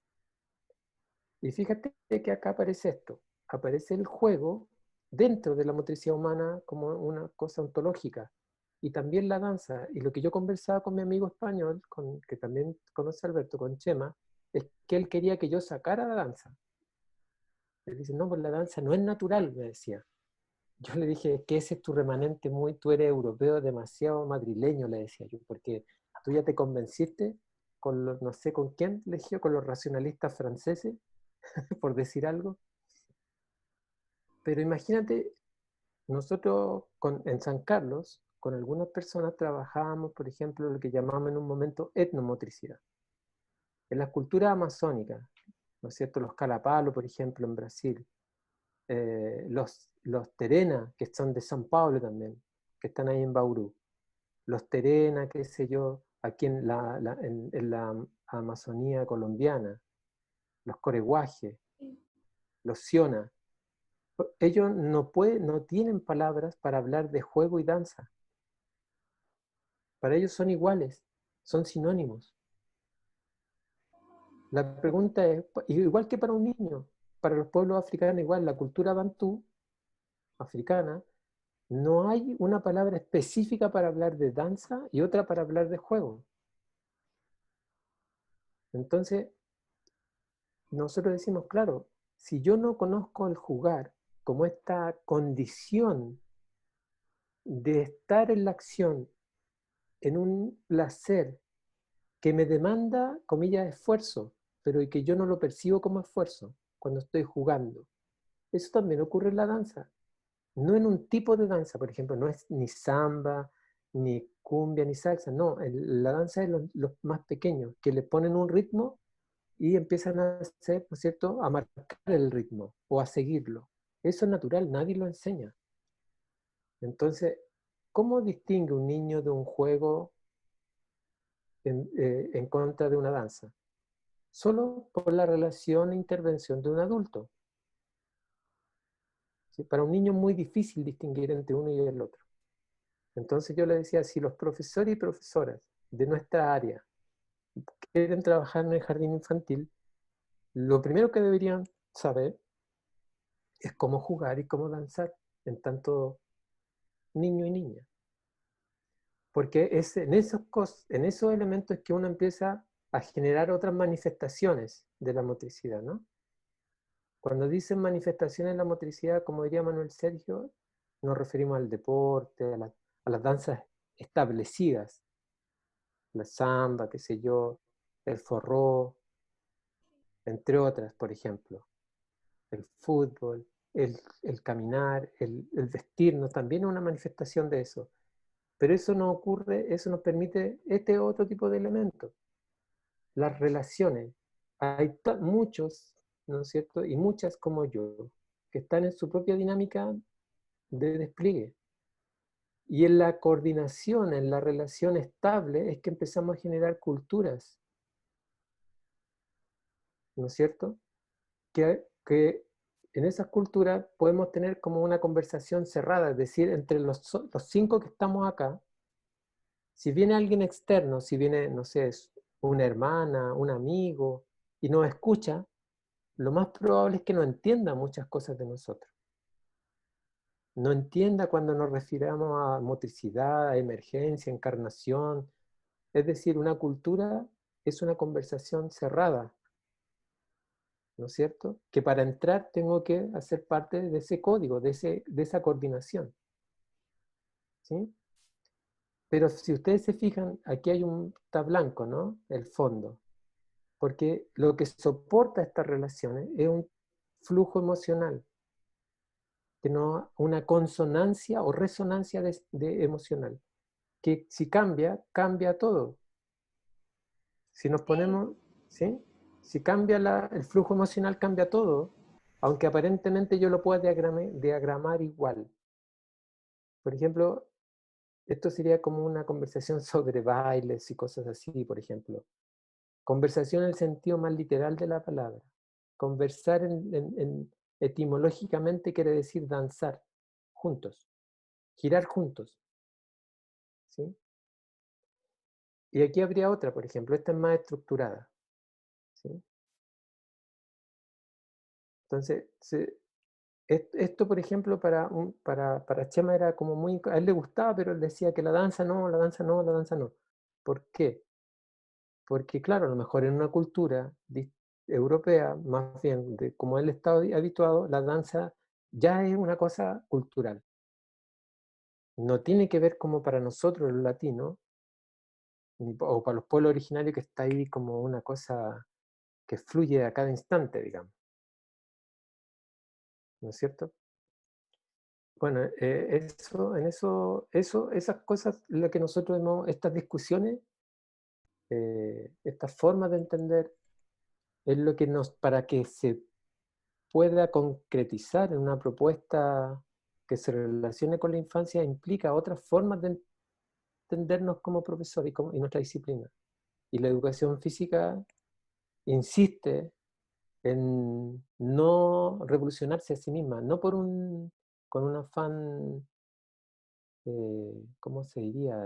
Y fíjate que acá aparece esto, aparece el juego dentro de la motricidad humana como una cosa ontológica, y también la danza. Y lo que yo conversaba con mi amigo español, que también conoce a Alberto, con Chema, es que él quería que yo sacara la danza. Él dice, no, pues la danza no es natural, me decía. yo le dije que ese es tu remanente, tú eres europeo, demasiado madrileño, le decía yo, porque tú ya te convenciste con los, no sé con quién, le dije, con los racionalistas franceses, por decir algo. Pero imagínate, nosotros en San Carlos, con algunas personas trabajábamos, por ejemplo, lo que llamamos en un momento etnomotricidad. En las culturas amazónicas, ¿no es cierto? Los Calapalo, por ejemplo, en Brasil, los Terena, que son de San Pablo también, que están ahí en Bauru, los Terena, qué sé yo, aquí en la Amazonía colombiana, los Coreguajes, los Siona, ellos no tienen palabras para hablar de juego y danza. Para ellos son iguales, son sinónimos. La pregunta es, igual que para un niño, para los pueblos africanos igual, la cultura bantú africana, no hay una palabra específica para hablar de danza y otra para hablar de juego. Entonces, nosotros decimos, claro, si yo no conozco el jugar como esta condición de estar en la acción, en un placer que me demanda, comillas, esfuerzo, pero que yo no lo percibo como esfuerzo cuando estoy jugando. Eso también ocurre en la danza. No en un tipo de danza, por ejemplo, no es ni samba, ni cumbia, ni salsa, no, la danza es los más pequeños, que le ponen un ritmo y empiezan a hacer, ¿no es cierto?, a marcar el ritmo o a seguirlo. Eso es natural, nadie lo enseña. Entonces, ¿cómo distingue un niño de un juego en contra de una danza? Solo por la relación e intervención de un adulto. ¿Sí? Para un niño es muy difícil distinguir entre uno y el otro. Entonces yo le decía, si los profesores y profesoras de nuestra área quieren trabajar en el jardín infantil, lo primero que deberían saber es cómo jugar y cómo danzar en tanto niño y niña. Porque es en esos elementos que uno empieza a generar otras manifestaciones de la motricidad, ¿no? Cuando dicen manifestaciones de la motricidad, como diría Manuel Sergio, nos referimos al deporte, a las danzas establecidas, la samba, qué sé yo, el forró, entre otras, por ejemplo, el fútbol, el caminar, el vestirnos, también es una manifestación de eso. Pero eso no ocurre, eso nos permite este otro tipo de elementos, las relaciones. Hay muchos, ¿no es cierto? Y muchas como yo, que están en su propia dinámica de despliegue. Y en la coordinación, en la relación estable, es que empezamos a generar culturas, ¿no es cierto? Que en esas culturas podemos tener como una conversación cerrada, es decir, entre los 5 que estamos acá, si viene alguien externo, si viene, no sé, una hermana, un amigo, y nos escucha, lo más probable es que no entienda muchas cosas de nosotros. No entienda cuando nos refiramos a motricidad, a emergencia, encarnación. Es decir, una cultura es una conversación cerrada, ¿no es cierto? Que para entrar tengo que hacer parte de ese código, de esa coordinación. ¿Sí? Pero si ustedes se fijan, aquí hay está blanco, ¿no? El fondo. Porque lo que soporta estas relaciones es un flujo emocional, que no una consonancia o resonancia de emocional, que si cambia, cambia todo. Si nos ponemos, ¿sí? Si cambia el flujo emocional, cambia todo, aunque aparentemente yo lo pueda diagramar igual. Por ejemplo, esto sería como una conversación sobre bailes y cosas así, por ejemplo. Conversación en el sentido más literal de la palabra. Conversar etimológicamente quiere decir danzar juntos, girar juntos. ¿Sí? Y aquí habría otra, por ejemplo, esta es más estructurada. ¿Sí? Entonces, esto, por ejemplo, para Chema era como muy... A él le gustaba, pero él decía que la danza no, la danza no, la danza no. ¿Por qué? Porque, claro, a lo mejor en una cultura europea, más bien, como él estaba habituado, la danza ya es una cosa cultural. no tiene que ver como para nosotros los latinos, o para los pueblos originarios, que está ahí como una cosa que fluye a cada instante, digamos. ¿No es cierto? Bueno, esas cosas, lo que nosotros hemos, estas discusiones, estas formas de entender, es lo que para que se pueda concretizar en una propuesta que se relacione con la infancia, implica otras formas de entendernos como profesores y nuestra disciplina. Y la educación física insiste en no revolucionarse a sí misma, no con un afán, ¿cómo se diría?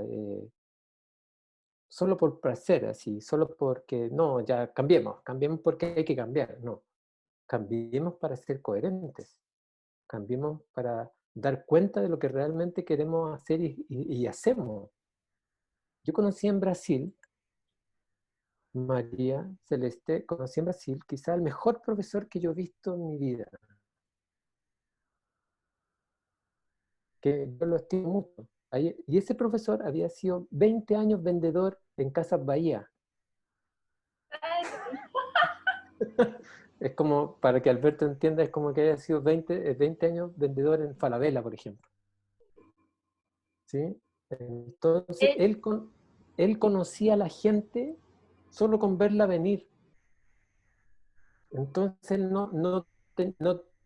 Solo por placer, así, solo porque, no, ya cambiemos porque hay que cambiar, no. Cambiemos para ser coherentes, cambiemos para dar cuenta de lo que realmente queremos hacer y hacemos. Yo conocí en Brasil, María Celeste, conocí en Brasil quizá el mejor profesor que yo he visto en mi vida, que yo lo estimo mucho. Y ese profesor había sido 20 años vendedor en Casas Bahía. Es como, para que Alberto entienda, es como que haya sido 20 años vendedor en Falabella, por ejemplo. ¿Sí? Entonces, él conocía a la gente solo con verla venir. Entonces, él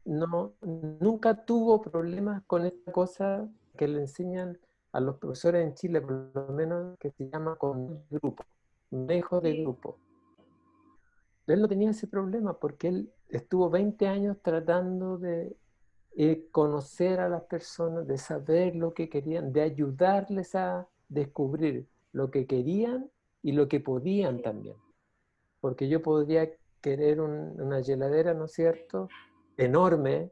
nunca tuvo problemas con esta cosa que le enseñan a los profesores en Chile, por lo menos, que se llama con grupo, manejo de grupo. Él no tenía ese problema porque él estuvo 20 años tratando de conocer a las personas, de saber lo que querían, de ayudarles a descubrir lo que querían y lo que podían también. Porque yo podría querer una heladera, ¿no es cierto?, enorme,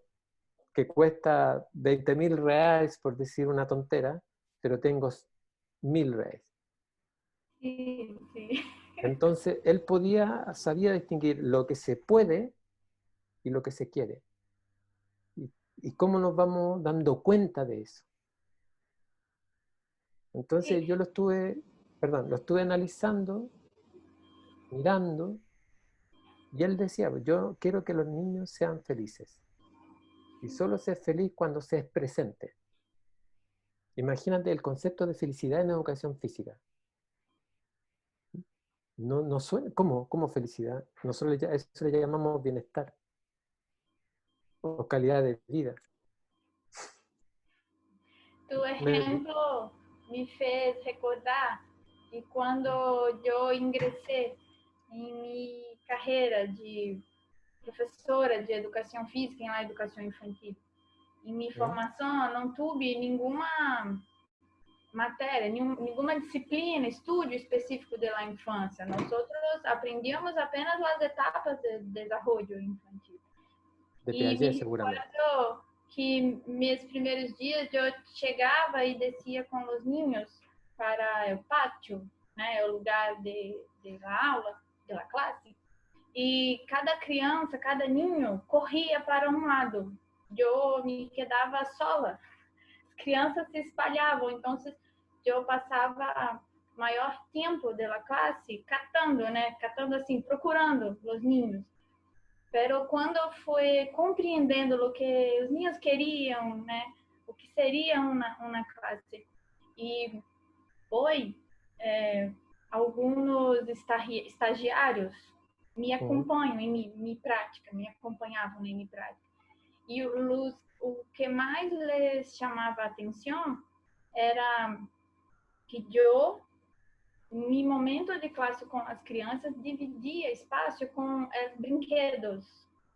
que cuesta 20.000 reales, por decir una tontera, pero tengo 1.000 reales. Sí, sí. Entonces, él sabía distinguir lo que se puede y lo que se quiere. Y cómo nos vamos dando cuenta de eso. Entonces yo lo estuve analizando, mirando, y él decía, yo quiero que los niños sean felices. Y solo ser feliz cuando se es presente. Imagínate el concepto de felicidad en educación física. No suena, ¿cómo felicidad? Nosotros eso le llamamos bienestar o calidad de vida. Tu ejemplo me fez recordar que quando eu ingressei em minha carreira de professora de educação física em educação infantil, em minha formação não tive nenhuma matéria, nenhuma disciplina, estudo específico da infância. Nós aprendíamos apenas as etapas de desenvolvimento infantil. De E Piaget, me seguramente. recordo que meus primeiros dias eu chegava e descia com os ninhos para o pátio, né, o lugar de aula, da classe. E cada criança, cada ninho corria para um lado. Eu me quedava sola. As crianças se espalhavam, então eu passava maior tempo da classe catando, né, catando assim, procurando os ninhos. Pero quando fui compreendendo o que os niños queriam, né, o que seria uma classe, e hoje alguns estagiários me acompanham em minha prática, me acompanhavam em minha prática. E o que mais les chamava a atenção era que eu, em momento de classe com as crianças, dividia espaço com brinquedos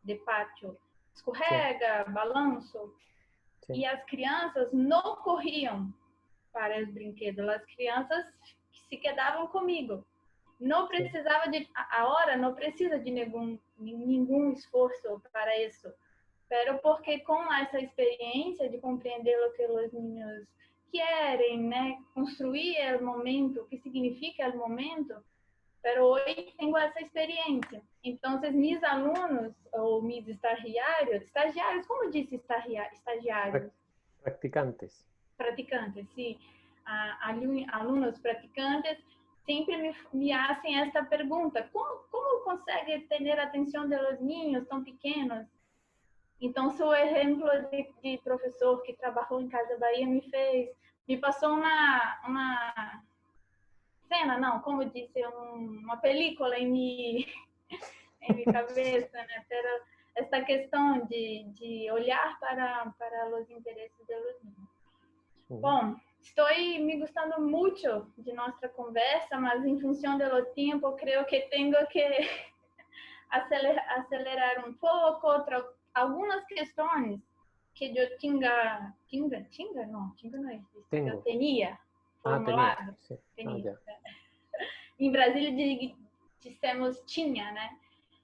de pátio, escorrega, balanço. E as crianças não corriam para os brinquedos, as crianças se quedavam comigo. Não precisava a hora não precisa de nenhum esforço para isso. Pero porque com essa experiência de compreender o que os meninos querem, né, construir o momento, o que significa o momento, pero hoje tenho essa experiência. Então, meus alunos ou meus estagiários, como disse estagiários? Practicantes. praticantes, sí, alunos praticantes sempre me hacen esta pergunta: como consegue ter a atenção dos niños tão pequenos? Então, seu exemplo de professor que trabalhou em Casa Bahia me passou uma cena, não, como disse, uma película em minha cabeça, né? Pero esta questão de olhar para os interesses dos niños. Bom, estou me gostando muito de nossa conversa, mas em função do tempo, creio que tenho que acelerar um pouco. Algumas questões que eu tinha não existe. Tengo. Eu tinha Tenía. formulado. Sí. Tinha. Ya. Em Brasília dissemos tinha, né?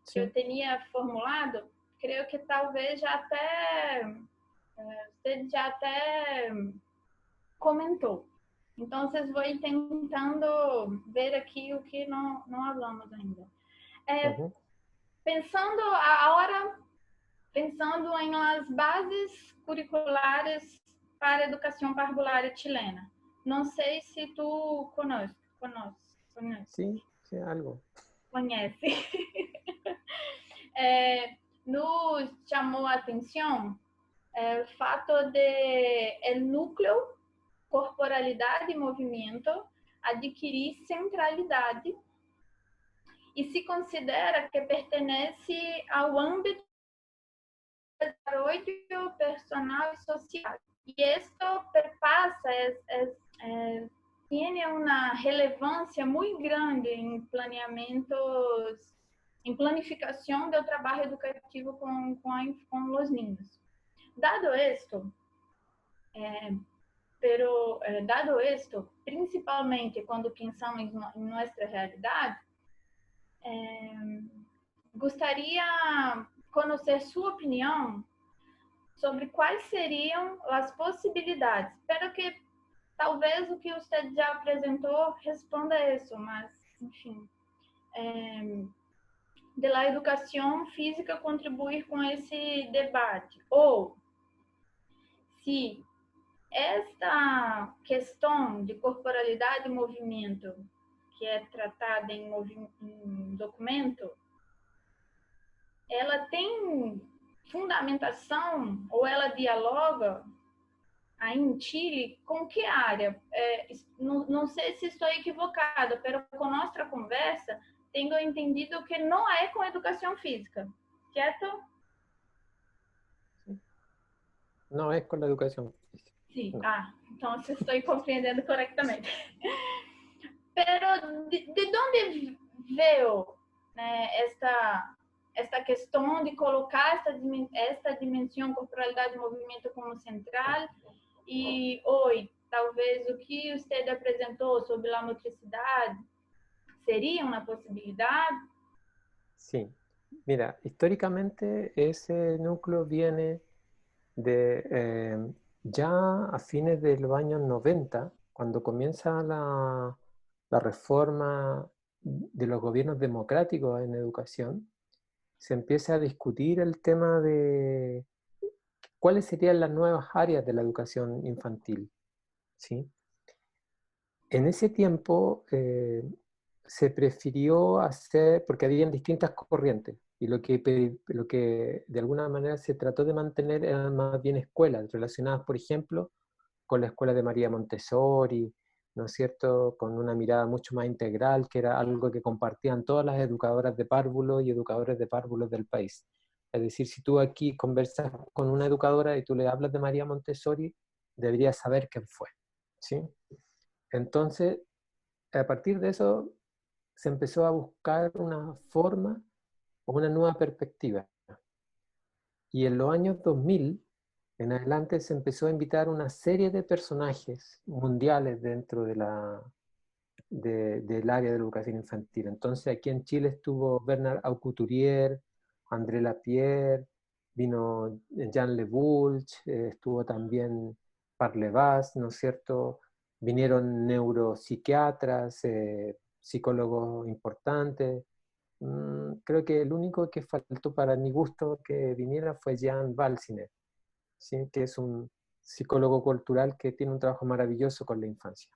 Que eu Sí. tinha formulado, creio que talvez você já até comentou. Então, vou tentando ver aqui o que não falamos ainda. Pensando em las bases curriculares para a educação parvulária chilena. Não sei se tu conoce. Sí, sí, algo. Conhece. Nos chamou a atenção o fato de o núcleo corporalidade e movimento adquirir centralidade e se considera que pertence ao âmbito do desarrollo personal e social. E isto perpassa, tem uma relevância muito grande em planeamentos, em planificação do trabalho educativo com os niños. Dado esto, principalmente quando pensamos em nossa realidade, gostaria conhecer sua opinião sobre quais seriam as possibilidades. Espero que talvez o que você já apresentou responda isso, mas, enfim, de la educação física contribuir com esse debate. Ou, se esta questão de corporalidade e movimento, que é tratada em documento, ela tem fundamentação ou ela dialoga aí em Chile com que área? Não sei se estou equivocada, mas com nossa conversa tenho entendido que não é com educação física, certo? No es con la educación física. Sim, No. então estou compreendendo corretamente. Pero de onde veio, né, esta questão de colocar esta dimensão corporalidade e movimento como central? E hoje, talvez o que você apresentou sobre a motricidade seria uma possibilidade? Sí. Mira, históricamente ese núcleo viene de ya a fines de los años 90, cuando comienza la reforma de los gobiernos democráticos en educación, se empieza a discutir el tema de cuáles serían las nuevas áreas de la educación infantil, ¿sí? En ese tiempo se prefirió hacer, porque habían distintas corrientes, y lo que de alguna manera se trató de mantener eran más bien escuelas relacionadas, por ejemplo, con la escuela de María Montessori, ¿no es cierto?, con una mirada mucho más integral, que era algo que compartían todas las educadoras de párvulos y educadores de párvulos del país. Es decir, si tú aquí conversas con una educadora y tú le hablas de María Montessori, deberías saber quién fue, ¿sí? Entonces, a partir de eso, se empezó a buscar una forma o una nueva perspectiva. Y en los años 2000, en adelante, se empezó a invitar una serie de personajes mundiales dentro de del área de educación infantil. Entonces, aquí en Chile estuvo Bernard Aucouturier, André Lapierre, vino Jean Lebulch, estuvo también Parlevas, ¿no es cierto? Vinieron neuropsiquiatras, psicólogos importantes. Creo que el único que faltó para mi gusto que viniera fue Jan Balsiner, ¿sí? Que es un psicólogo cultural que tiene un trabajo maravilloso con la infancia.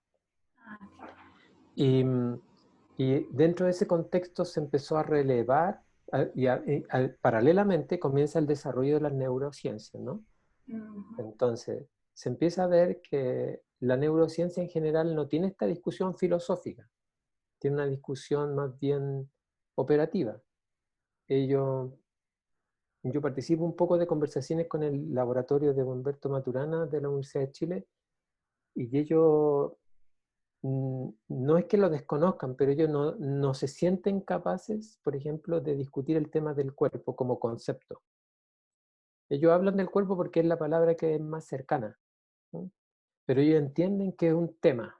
Y, y dentro de ese contexto se empezó a relevar, paralelamente comienza el desarrollo de las neurociencias, ¿no? Entonces, se empieza a ver que la neurociencia en general no tiene esta discusión filosófica, tiene una discusión más bien operativa. Yo participo un poco de conversaciones con el laboratorio de Humberto Maturana de la Universidad de Chile, y ellos no es que lo desconozcan, pero ellos no se sienten capaces, por ejemplo, de discutir el tema del cuerpo como concepto. Ellos hablan del cuerpo porque es la palabra que es más cercana, ¿no? Pero ellos entienden que es un tema.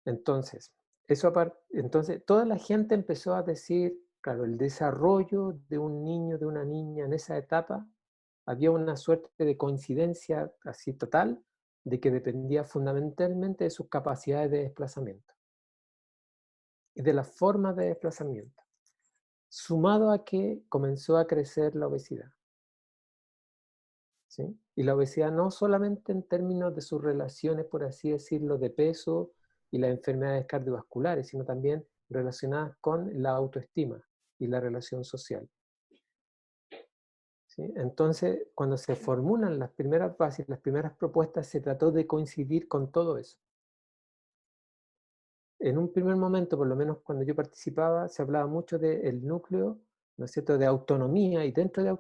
Entonces, entonces, toda la gente empezó a decir, claro, el desarrollo de un niño, de una niña en esa etapa, había una suerte de coincidencia así total, de que dependía fundamentalmente de sus capacidades de desplazamiento y de las formas de desplazamiento, sumado a que comenzó a crecer la obesidad. ¿Sí? Y la obesidad no solamente en términos de sus relaciones, por así decirlo, de peso y las enfermedades cardiovasculares, sino también relacionadas con la autoestima y la relación social. ¿Sí? Entonces, cuando se formulan las primeras bases, las primeras propuestas, se trató de coincidir con todo eso. En un primer momento, por lo menos cuando yo participaba, se hablaba mucho del núcleo, ¿no es cierto?, de autonomía, y dentro de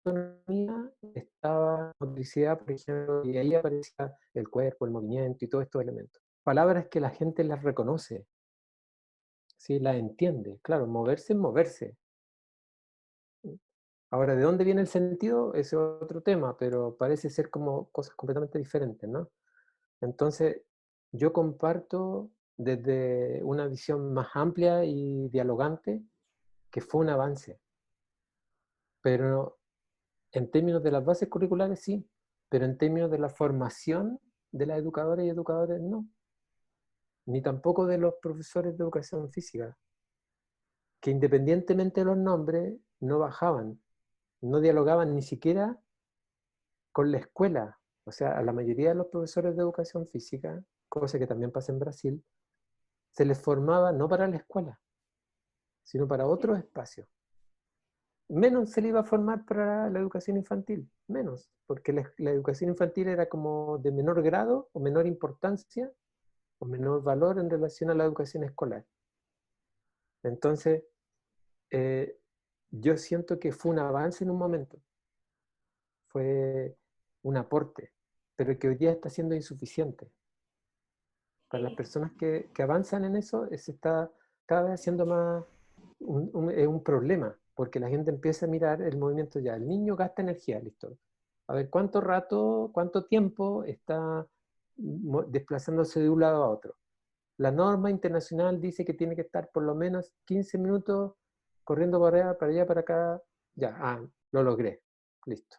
autonomía estaba motricidad, por ejemplo, y ahí aparecía el cuerpo, el movimiento y todos estos elementos. Palabras que la gente las reconoce, ¿sí? Las entiende. Claro, moverse es moverse. Ahora, ¿de dónde viene el sentido? Ese es otro tema, pero parece ser como cosas completamente diferentes, ¿no? Entonces, yo comparto desde una visión más amplia y dialogante que fue un avance. Pero en términos de las bases curriculares sí, pero en términos de la formación de las educadoras y educadores no. Ni tampoco de los profesores de educación física, que independientemente de los nombres, no bajaban, no dialogaban ni siquiera con la escuela. O sea, a la mayoría de los profesores de educación física, cosa que también pasa en Brasil, se les formaba no para la escuela, sino para otros espacios. Menos se le iba a formar para la educación infantil, menos, porque la educación infantil era como de menor grado o menor importancia o menor valor en relación a la educación escolar. Entonces, yo siento que fue un avance en un momento, fue un aporte, pero que hoy día está siendo insuficiente. Para las personas que avanzan en eso, se está cada vez haciendo más un problema, porque la gente empieza a mirar el movimiento ya. El niño gasta energía, listo. A ver, ¿cuánto rato, cuánto tiempo está desplazándose de un lado a otro? La norma internacional dice que tiene que estar por lo menos 15 minutos corriendo para allá, para acá. Ya, lo logré. Listo.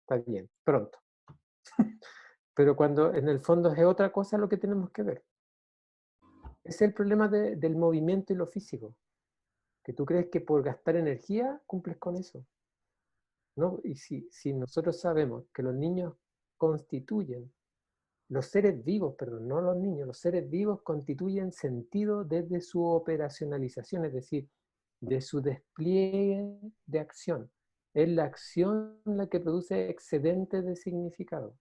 Está bien, pronto. Pero cuando en el fondo es otra cosa lo que tenemos que ver. Ese es el problema del movimiento y lo físico. Que tú crees que por gastar energía cumples con eso, ¿no? Y si nosotros sabemos que los niños constituyen, los seres vivos, perdón, no los niños, los seres vivos constituyen sentido desde su operacionalización, es decir, de su despliegue de acción. Es la acción la que produce excedentes de significado.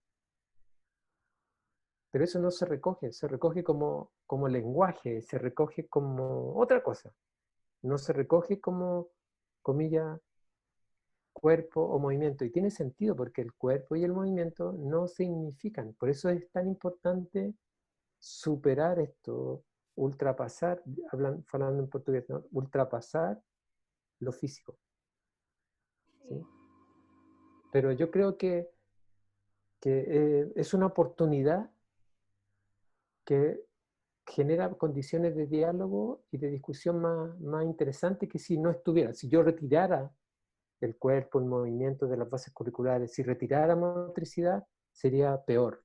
Pero eso no se recoge como lenguaje, se recoge como otra cosa. No se recoge como, comillas, cuerpo o movimiento. Y tiene sentido porque el cuerpo y el movimiento no significan. Por eso es tan importante superar esto, ultrapasar, hablando en portugués, ¿no? Ultrapasar lo físico. ¿Sí? Pero yo creo que es una oportunidad que genera condiciones de diálogo y de discusión más interesantes que si no estuviera. Si yo retirara el cuerpo, el movimiento de las bases curriculares, si retirara motricidad, sería peor.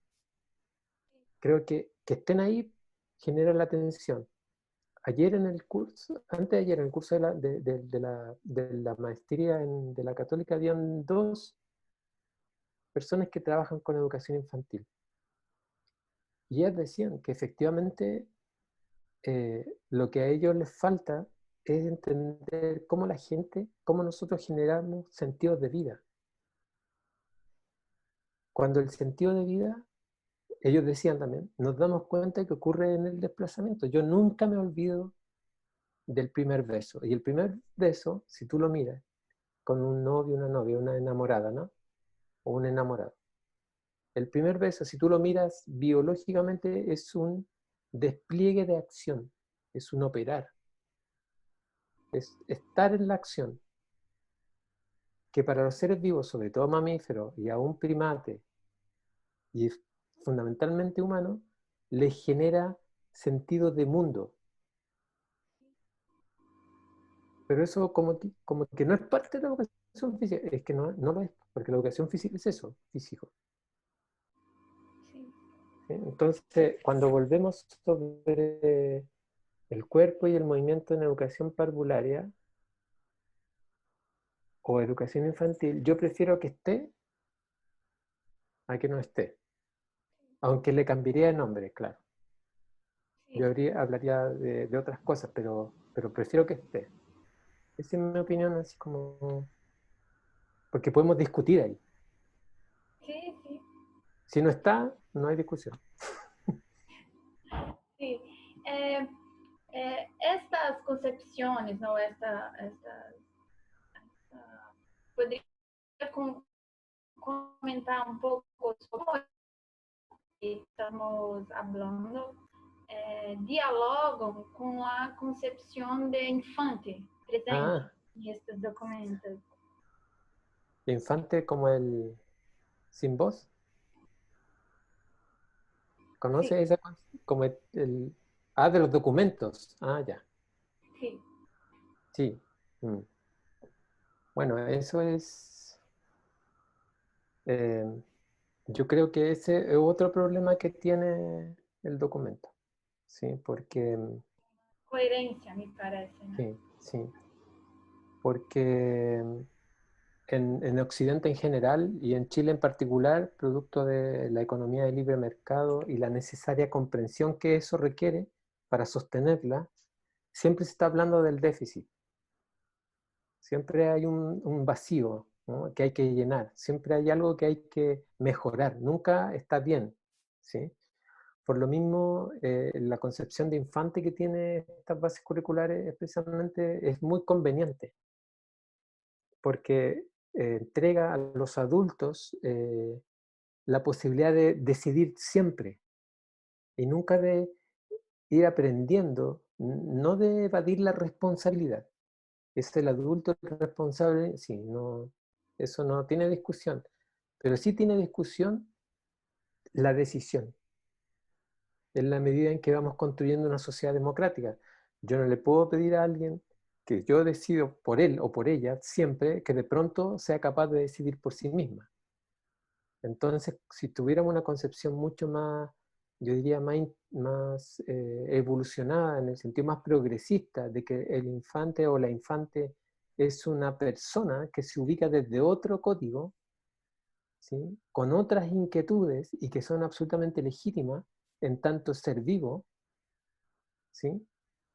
Creo que estén ahí genera la atención. Ayer en el curso, antes de ayer en el curso de la maestría de la Católica, habían dos personas que trabajan con educación infantil. Y ellas decían que efectivamente lo que a ellos les falta es entender cómo la gente, cómo nosotros generamos sentidos de vida. Cuando el sentido de vida, ellos decían también, nos damos cuenta que ocurre en el desplazamiento. Yo nunca me olvido del primer beso. Y el primer beso, si tú lo miras, con un novio, una novia, una enamorada, ¿no? O un enamorado. El primer beso, si tú lo miras biológicamente, es un despliegue de acción, es un operar, es estar en la acción, que para los seres vivos, sobre todo mamíferos y aún primates, y fundamentalmente humanos, les genera sentido de mundo. Pero eso como que no es parte de la educación física, es que no lo es, porque la educación física es eso, físico. Sí. ¿Sí? Entonces, cuando volvemos sobre el cuerpo y el movimiento en educación parvularia o educación infantil, yo prefiero que esté a que no esté, aunque le cambiaría de nombre, claro. Sí. Yo hablaría de otras cosas, pero prefiero que esté. Esa es mi opinión, así como... Porque podemos discutir ahí. Sí, sí, Si no está, no hay discusión. sí. Eh, estas concepciones, ¿no? Podría comentar un poco sobre lo que estamos hablando, dialogam con la concepción de infante presente Ah, en estos documentos. infante como el sin voz. Sí, ¿Conoce esa cosa? Como Ah, de los documentos. Ah, ya. sí, Sí. Mm. Bueno, eso es... eh, yo creo que ese es otro problema que tiene el documento. Sí, porque... coherencia, me parece, ¿no? Sí, sí. Porque en Occidente en general y en Chile en particular, producto de la economía de libre mercado y la necesaria comprensión que eso requiere para sostenerla, siempre se está hablando del déficit. Siempre hay un vacío, ¿no? Que hay que llenar. Siempre hay algo que hay que mejorar. Nunca está bien, ¿sí? Por lo mismo, la concepción de infante que tiene estas bases curriculares especialmente es muy conveniente, porque entrega a los adultos la posibilidad de decidir siempre y nunca de ir aprendiendo, no de evadir la responsabilidad. Es el adulto el responsable, sí, no, eso no tiene discusión, pero sí tiene discusión la decisión, en la medida en que vamos construyendo una sociedad democrática. Yo no le puedo pedir a alguien que yo decido por él o por ella siempre que de pronto sea capaz de decidir por sí misma. Entonces, si tuviéramos una concepción mucho más, yo diría, más evolucionada, en el sentido más progresista, de que el infante o la infante es una persona que se ubica desde otro código, ¿sí? Con otras inquietudes y que son absolutamente legítimas en tanto ser vivo, ¿sí?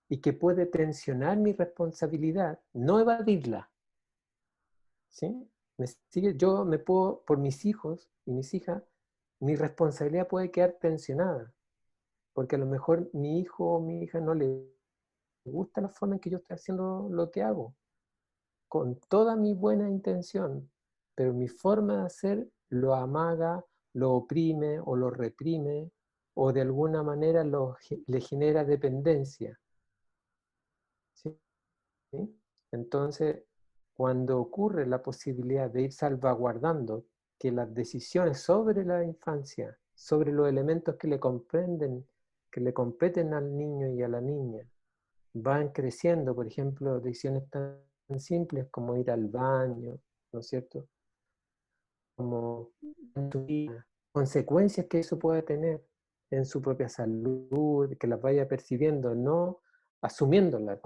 Y que puede tensionar mi responsabilidad, no evadirla, ¿sí? Yo me puedo, por mis hijos y mis hijas, mi responsabilidad puede quedar tensionada, porque a lo mejor mi hijo o mi hija no le gusta la forma en que yo estoy haciendo lo que hago, con toda mi buena intención, pero mi forma de hacer lo amaga, lo oprime o lo reprime, o de alguna manera le genera dependencia, ¿sí? Entonces, cuando ocurre la posibilidad de ir salvaguardando que las decisiones sobre la infancia, sobre los elementos que le comprenden, que le competen al niño y a la niña, van creciendo, por ejemplo, decisiones tan simples como ir al baño, ¿no es cierto? Como consecuencias que eso puede tener en su propia salud, que las vaya percibiendo, no asumiéndolas,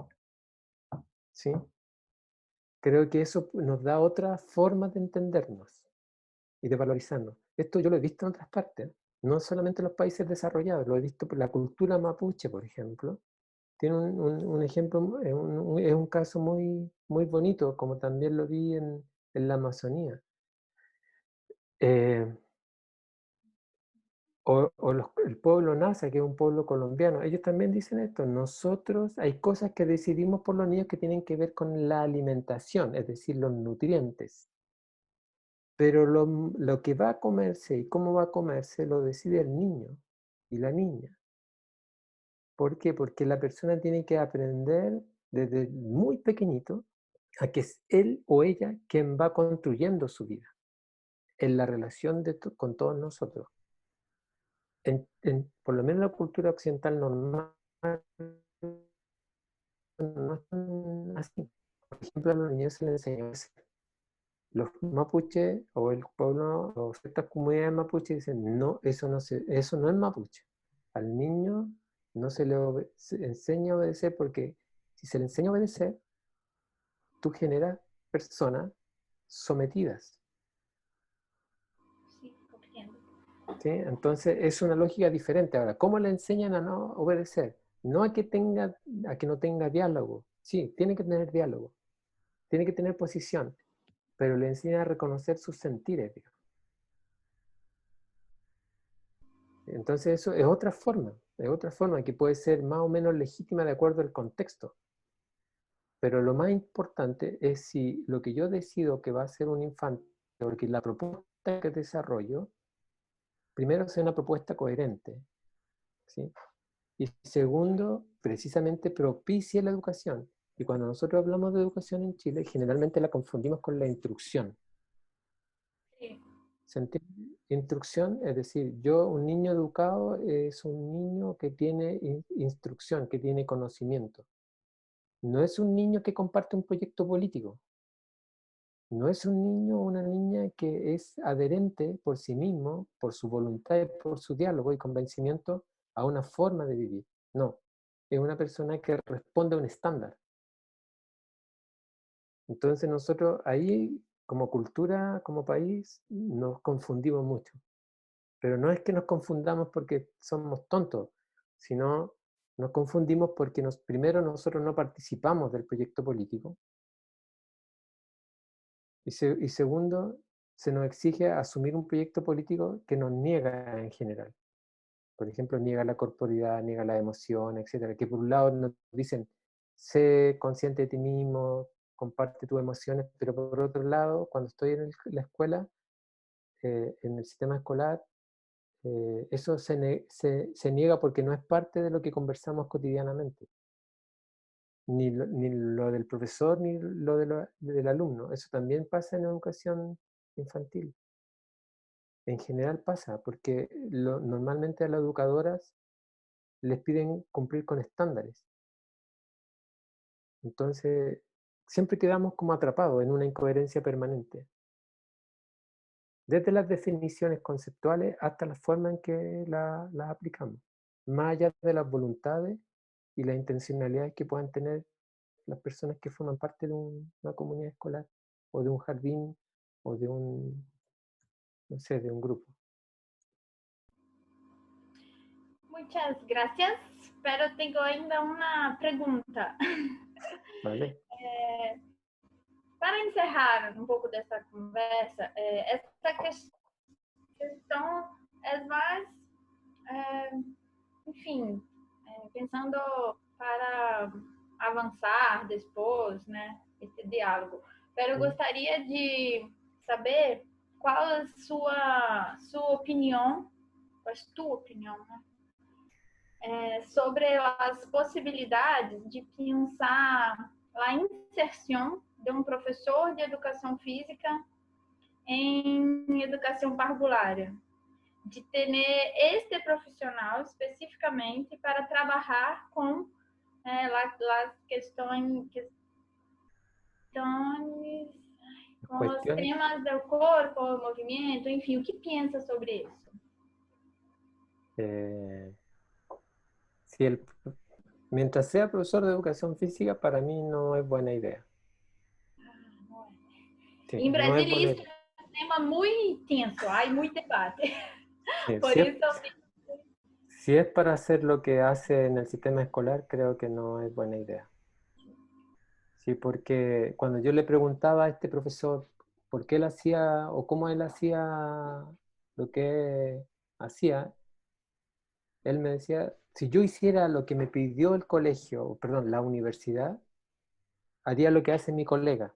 ¿sí? Creo que eso nos da otra forma de entendernos y desvalorizando. Esto yo lo he visto en otras partes, no solamente en los países desarrollados, lo he visto por la cultura mapuche, por ejemplo. Tiene un ejemplo, es un caso muy, muy bonito, como también lo vi en la Amazonía. El pueblo Nasa, que es un pueblo colombiano, ellos también dicen esto: nosotros, hay cosas que decidimos por los niños que tienen que ver con la alimentación, es decir, los nutrientes. Pero lo que va a comerse y cómo va a comerse lo decide el niño y la niña. ¿Por qué? Porque la persona tiene que aprender desde muy pequeñito a que es él o ella quien va construyendo su vida en la relación con todos nosotros. Por lo menos en la cultura occidental normal no es tan así. Por ejemplo, a los niños se les enseña, los mapuches o el pueblo o ciertas comunidades mapuches dicen: no, eso no es mapuche. Al niño no se le enseña a obedecer, porque si se le enseña a obedecer, tú generas personas sometidas. Sí, comprendo. ¿Sí? Entonces es una lógica diferente. Ahora, ¿cómo le enseñan a no obedecer? No a que no tenga diálogo. Sí, tiene que tener diálogo, tiene que tener posición, pero le enseñan a reconocer sus sentires, digamos. Entonces eso es otra forma que puede ser más o menos legítima de acuerdo al contexto. Pero lo más importante es si lo que yo decido que va a ser un infante, porque la propuesta que desarrollo, primero, sea una propuesta coherente, ¿sí? Y segundo, precisamente propicie la educación. Y cuando nosotros hablamos de educación en Chile, generalmente la confundimos con la instrucción. Sí. ¿Se entiende? Instrucción, es decir, un niño educado es un niño que tiene instrucción, que tiene conocimiento. No es un niño que comparte un proyecto político. No es un niño o una niña que es adherente por sí mismo, por su voluntad, por su diálogo y convencimiento a una forma de vivir. No, es una persona que responde a un estándar. Entonces nosotros ahí, como cultura, como país, nos confundimos mucho. Pero no es que nos confundamos porque somos tontos, sino nos confundimos porque primero nosotros no participamos del proyecto político, y segundo, se nos exige asumir un proyecto político que nos niega en general. Por ejemplo, niega la corporidad, niega la emoción, etcétera. Que por un lado nos dicen: sé consciente de ti mismo, comparte tus emociones, pero por otro lado, cuando estoy en la escuela, en el sistema escolar, eso se niega porque no es parte de lo que conversamos cotidianamente. Ni lo del profesor, ni lo del alumno. Eso también pasa en educación infantil. En general pasa, porque normalmente a las educadoras les piden cumplir con estándares. Entonces, siempre quedamos como atrapados en una incoherencia permanente. Desde las definiciones conceptuales hasta la forma en que las aplicamos. Más allá de las voluntades y las intencionalidades que puedan tener las personas que forman parte de una comunidad escolar, o de un jardín, o de no sé, de un grupo. Muchas gracias, pero tengo ainda una pregunta. ¿Vale? Para encerrar um pouco dessa conversa, essa questão é mais, enfim, pensando para avançar depois, né, esse diálogo. Mas eu gostaria de saber qual a sua opinião, qual a tua opinião, né, sobre as possibilidades de pensar a inserção de um professor de educação física em educação parvulária, de ter este profissional especificamente para trabalhar com as questões com os temas do corpo, o movimento, enfim, o que pensa sobre isso? Mientras sea profesor de educación física, para mí no es buena idea. Sí, Em no Brasil es buena isso idea. tema muy tenso, hay muy debate. Por Si es, eso, si es para hacer lo que hace en el sistema escolar, creo que no es buena idea. Sí, porque cuando yo le preguntaba a este profesor por qué él hacía o cómo él hacía lo que hacía, él me decía, si yo hiciera lo que me pidió el colegio, perdón, la universidad, haría lo que hace mi colega.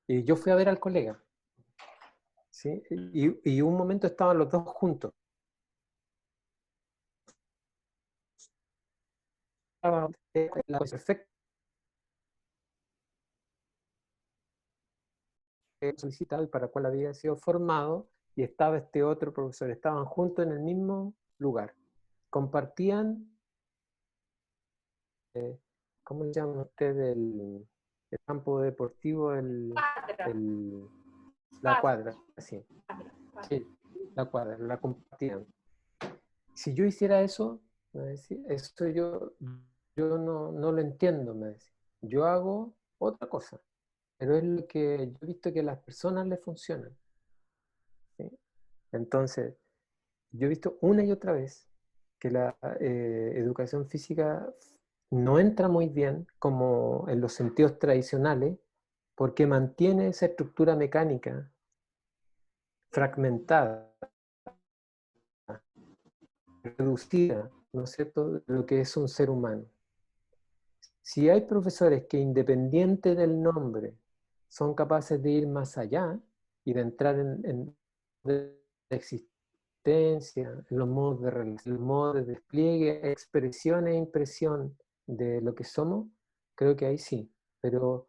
Y yo fui a ver al colega, ¿sí? Y un momento estaban los dos juntos. Estaba la cosa perfecta solicitado y para la cual había sido formado, y estaba este otro profesor. Estaban juntos en el mismo lugar. Compartían, ¿cómo le llaman ustedes? El campo deportivo, quadra, la espaço, cuadra, sí, quadra. sí, la cuadra, la compartían. Si yo hiciera eso, me decía, eso yo no lo entiendo, me decía. Yo hago otra cosa, pero es lo que yo he visto que a las personas les funciona, ¿sí? Entonces, yo he visto una y otra vez que la educación física no entra muy bien como en los sentidos tradicionales porque mantiene esa estructura mecánica fragmentada, reducida, ¿no es cierto?, de lo que es un ser humano. Si hay profesores que independiente del nombre son capaces de ir más allá y de entrar en de existencia, en los modos de relación, los modos de despliegue, expresión e impresión de lo que somos, creo que ahí sí. Pero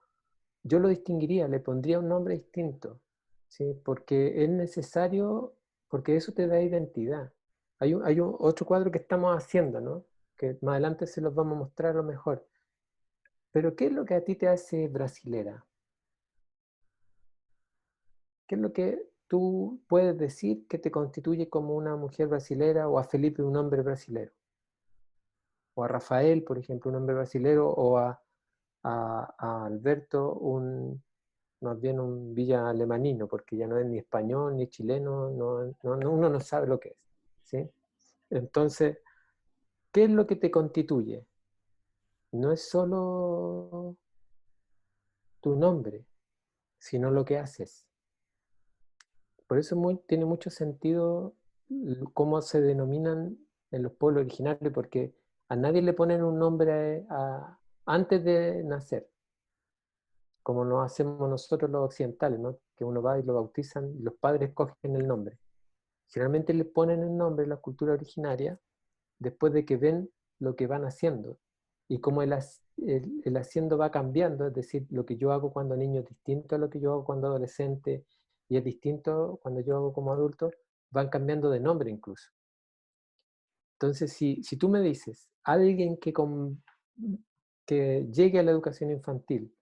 yo lo distinguiría, le pondría un nombre distinto, ¿sí? Porque es necesario, porque eso te da identidad. Hay otro cuadro que estamos haciendo, ¿no? Que más adelante se los vamos a mostrar a lo mejor. Pero ¿qué es lo que a ti te hace brasilera? ¿Qué es lo que tú puedes decir que te constituye como una mujer brasilera, o a Felipe un hombre brasilero? O a Rafael, por ejemplo, un hombre brasilero, o a Alberto, más bien un villa alemanino, porque ya no es ni español ni chileno, uno no sabe lo que es, ¿sí? Entonces, ¿qué es lo que te constituye? No es solo tu nombre, sino lo que haces. Por eso tiene mucho sentido cómo se denominan en los pueblos originarios, porque a nadie le ponen un nombre antes de nacer, como lo hacemos nosotros los occidentales, ¿no? Que uno va y lo bautizan y los padres cogen el nombre. Generalmente le ponen el nombre en la cultura originaria después de que ven lo que van haciendo y cómo el haciendo va cambiando, es decir, lo que yo hago cuando niño es distinto a lo que yo hago cuando adolescente y es distinto cuando yo hago como adulto, van cambiando de nombre incluso. Entonces, si tú me dices, alguien que llegue a la educación infantil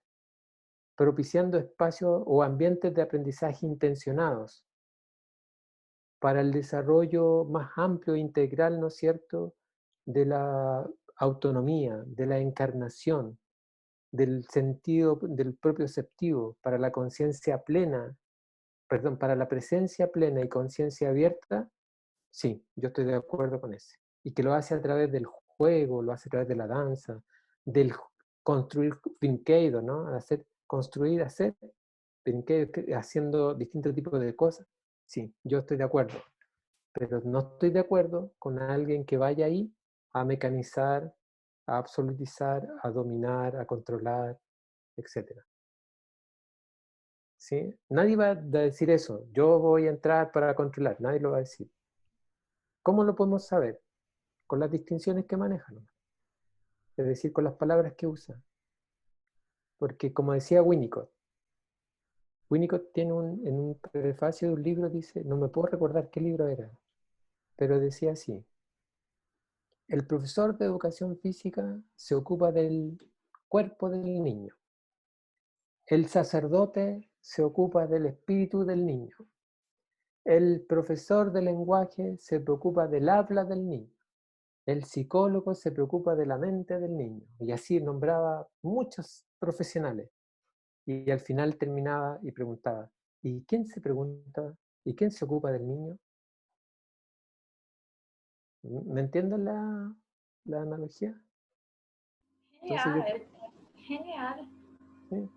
propiciando espacios o ambientes de aprendizaje intencionados para el desarrollo más amplio e integral, ¿no es cierto?, de la autonomía, de la encarnación, del sentido del propioceptivo, para la conciencia plena, perdón, para la presencia plena y conciencia abierta, sí, yo estoy de acuerdo con ese. Y que lo hace a través del juego, lo hace a través de la danza, del construir brinquedo, ¿no? Construir, hacer brinquedo, haciendo distintos tipos de cosas. Sí, yo estoy de acuerdo. Pero no estoy de acuerdo con alguien que vaya ahí a mecanizar, a absolutizar, a dominar, a controlar, etc. ¿Sí? Nadie va a decir eso. Yo voy a entrar para controlar. Nadie lo va a decir. ¿Cómo lo podemos saber? Con las distinciones que manejan. Es decir, con las palabras que usa. Porque como decía Winnicott tiene en un prefacio de un libro, dice, no me puedo recordar qué libro era, pero decía así: el profesor de educación física se ocupa del cuerpo del niño. El sacerdote se ocupa del espíritu del niño. El profesor de lenguaje se preocupa del habla del niño. El psicólogo se preocupa de la mente del niño. Y así nombraba muchos profesionales. Y al final terminaba y preguntaba, ¿Y quién se pregunta? ¿Y quién se ocupa del niño? ¿Me entienden la analogía? Entonces, Genial, genial. ¿sí?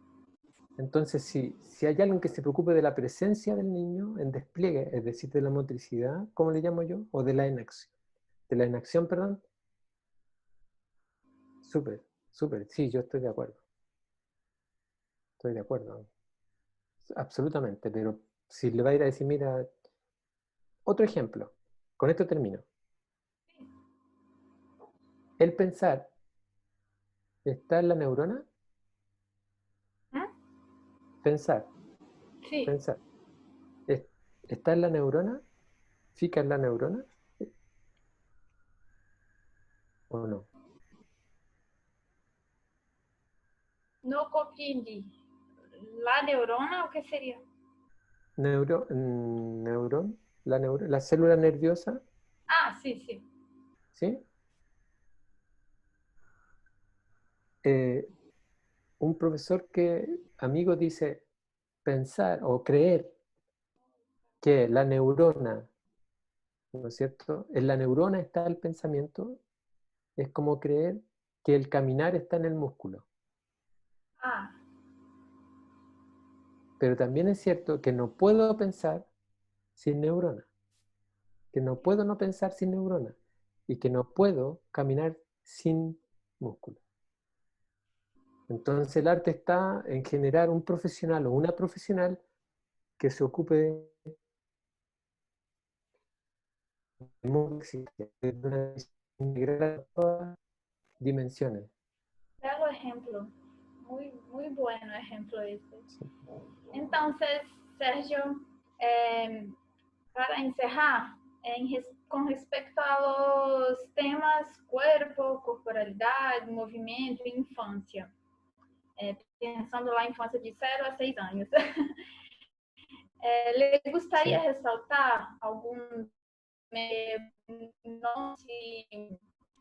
Entonces, si hay alguien que se preocupe de la presencia del niño en despliegue, es decir, de la motricidad, ¿cómo le llamo yo? O de la inacción, perdón. Súper, súper, sí, yo estoy de acuerdo. Estoy de acuerdo. Absolutamente, pero si le va a ir a decir, mira, otro ejemplo, con esto termino. El pensar está en la neurona. ¿Mm? Pensar, Sí, pensar. ¿Está en la neurona? ¿Fica en la neurona? ¿O no? no compreendi. La neurona, o que seria? Neurón, la célula nerviosa, Ah, sim, sim. ¿sí? Eh, un profesor amigo dice, pensar o creer que la neurona, ¿no es cierto? En la neurona está el pensamiento, es como creer que el caminar está en el músculo. Ah, Pero también es cierto que no puedo pensar sin neurona, que no puedo no pensar sin neurona y que no puedo caminar sin músculo. Entonces el arte está en generar un profesional o una profesional que se ocupe de música, de una integrar todas dimensiones. belo ejemplo. Muy, muy bueno ejemplo esse. Sí. Entonces, Sérgio, para encerrar, com respeito a los temas cuerpo, corporalidade, movimento e infância, pensando lá em infância de 0 a 6 anos, le gostaria Sí. de ressaltar alguns não se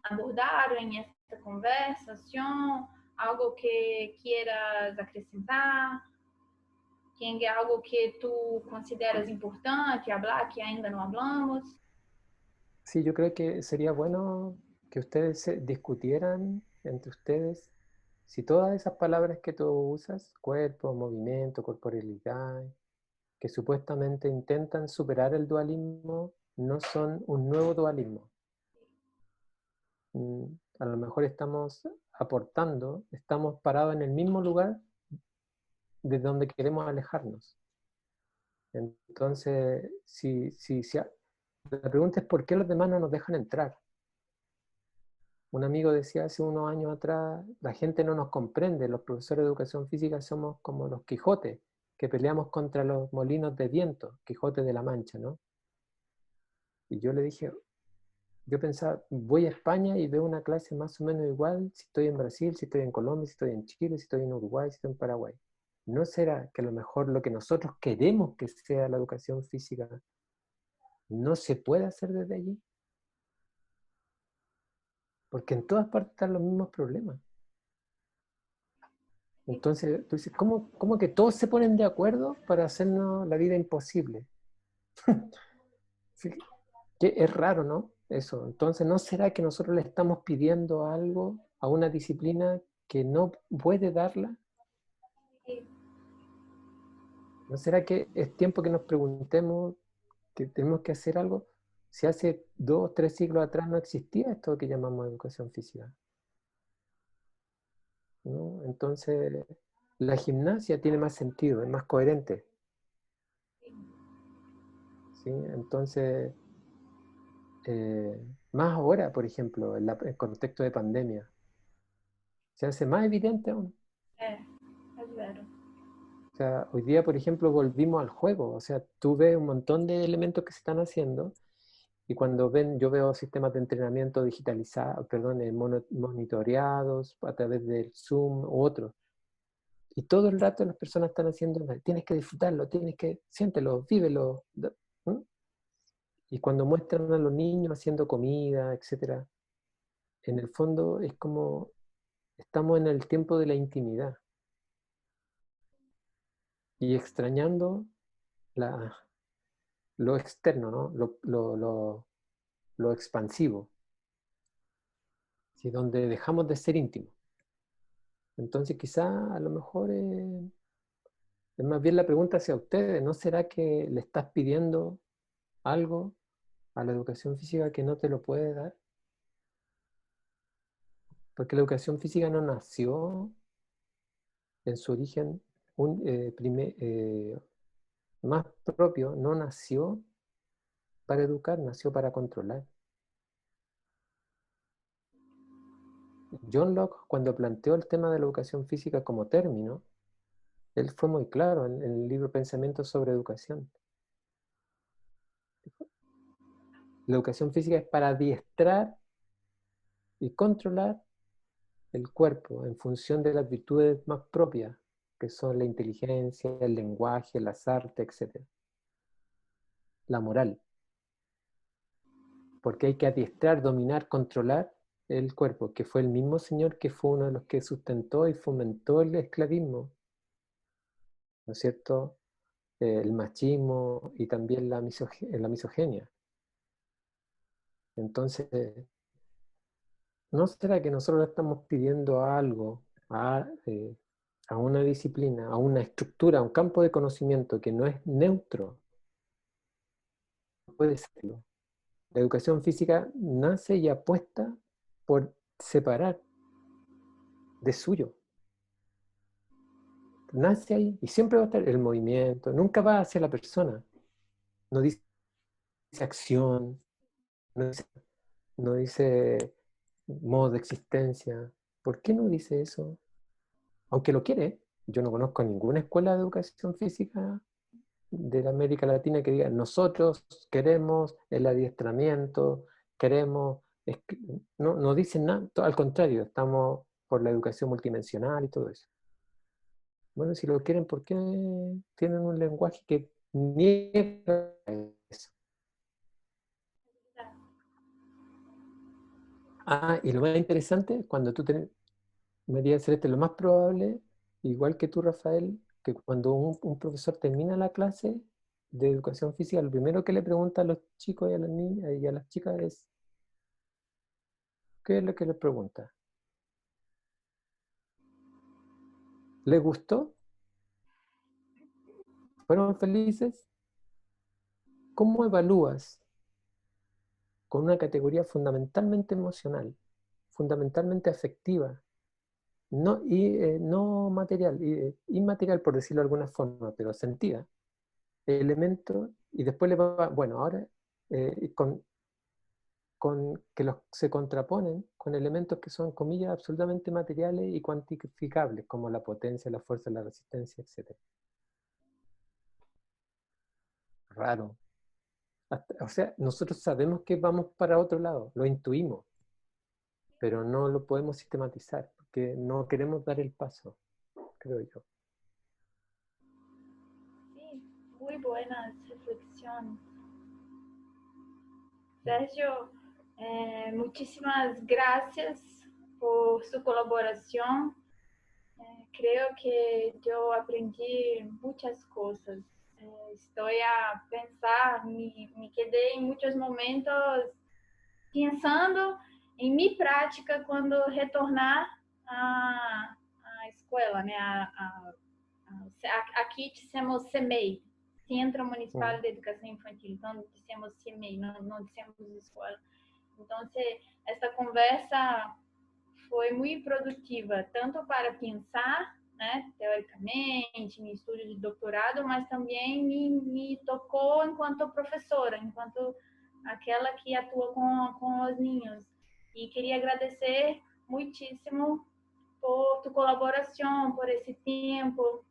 abordaram em esta conversação, algo que queiras acrescentar, que é algo que tu consideras importante hablar, que ainda não hablamos. Sí, yo creo que sería bueno que ustedes discutieran entre ustedes si todas esas palabras que tú usas, cuerpo, movimiento, corporalidad, que supuestamente intentan superar el dualismo, no son un nuevo dualismo. A lo mejor estamos aportando, estamos parados en el mismo lugar de donde queremos alejarnos. Entonces, la pregunta es por qué los demás no nos dejan entrar. Un amigo decía hace unos años atrás, la gente no nos comprende, los profesores de educación física somos como los Quijotes, que peleamos contra los molinos de viento, Quijote de la Mancha, ¿no? Y yo le dije, yo pensaba, voy a España y veo una clase más o menos igual si estoy en Brasil, si estoy en Colombia, si estoy en Chile, si estoy en Uruguay, si estoy en Paraguay. ¿No será que a lo mejor lo que nosotros queremos que sea la educación física no se puede hacer desde allí? Porque en todas partes están los mismos problemas. Entonces, tú dices, ¿cómo que todos se ponen de acuerdo para hacernos la vida imposible? Sí, que es raro, ¿no? Eso. Entonces, ¿no será que nosotros le estamos pidiendo algo a una disciplina que no puede darla? ¿No será que es tiempo que nos preguntemos que tenemos que hacer algo? Si hace 2 o 3 siglos atrás no existía esto que llamamos educación física, ¿no? Entonces, la gimnasia tiene más sentido, es más coherente, ¿sí? Entonces, más ahora, por ejemplo, en el contexto de pandemia, se hace más evidente aún. É zero. O sea, hoy día, por ejemplo, volvimos al juego. O sea, tú ves un montón de elementos que se están haciendo y cuando yo veo sistemas de entrenamiento digitalizados, perdón, monitoreados a través del Zoom u otros. Y todo el rato las personas están haciendo, tienes que disfrutarlo, siéntelo, vívelo. ¿Mm? Y cuando muestran a los niños haciendo comida, etcétera, en el fondo es como estamos en el tiempo de la intimidad y extrañando lo externo, ¿no? Lo expansivo, ¿sí? Donde dejamos de ser íntimos. Entonces quizá a lo mejor es más bien la pregunta hacia ustedes, ¿no será que le estás pidiendo algo a la educación física que no te lo puede dar? Porque la educación física no nació en su origen más propio, no nació para educar, nació para controlar. John Locke, cuando planteó el tema de la educación física como término, él fue muy claro en el libro Pensamientos sobre Educación. La educación física es para adiestrar y controlar el cuerpo en función de las virtudes más propias, que son la inteligencia, el lenguaje, las artes, etc. La moral. Porque hay que adiestrar, dominar, controlar el cuerpo, que fue el mismo señor que fue uno de los que sustentó y fomentó el esclavismo, ¿no es cierto? El machismo y también la misoginia. Entonces, ¿no será que nosotros le estamos pidiendo algo a una disciplina, a una estructura, a un campo de conocimiento que no es neutro? No puede serlo. La educación física nace y apuesta por separar de suyo. Nace ahí y siempre va a estar el movimiento, nunca va hacia la persona. No dice acción, no dice, no dice modo de existencia. ¿Por qué no dice eso? Aunque lo quiere. Yo no conozco ninguna escuela de educación física de la América Latina que diga, nosotros queremos el adiestramiento, queremos... No, no dicen nada, al contrario, estamos por la educación multidimensional y todo eso. Bueno, si lo quieren, ¿por qué tienen un lenguaje que niega eso? Ah, y lo más interesante, cuando tú tenés, María Celeste, lo más probable, igual que tú, Rafael, que cuando un profesor termina la clase de educación física, lo primero que le pregunta a los chicos y a las niñas y a las chicas es, ¿qué es lo que les pregunta? ¿Les gustó? ¿Fueron felices? ¿Cómo evalúas con una categoría fundamentalmente emocional, fundamentalmente afectiva, no material, inmaterial por decirlo de alguna forma, pero sentida, elementos, y después le va, bueno, ahora con que se contraponen con elementos que son, comillas, absolutamente materiales y cuantificables, como la potencia, la fuerza, la resistencia, etc. Raro. O sea, nosotros sabemos que vamos para otro lado, lo intuimos, pero no lo podemos sistematizar, porque no queremos dar el paso, creo yo. Sí, muy buenas reflexiones. Sergio, muchísimas gracias por su colaboración. Creo que yo aprendí muchas cosas. Estoy a pensar, me quedé en muchos momentos pensando em mi prática quando retornar à escola, né? Aqui dissemos CEMEI, Centro Municipal de Educação Infantil, então dissemos CEMEI, não dissemos escola. Então, esta conversa foi muito produtiva, tanto para pensar, né, teoricamente, em estudo de doutorado, mas também me tocou enquanto professora, enquanto aquela que atua com os ninhos. E queria agradecer muitíssimo por tu colaboração, por esse tempo.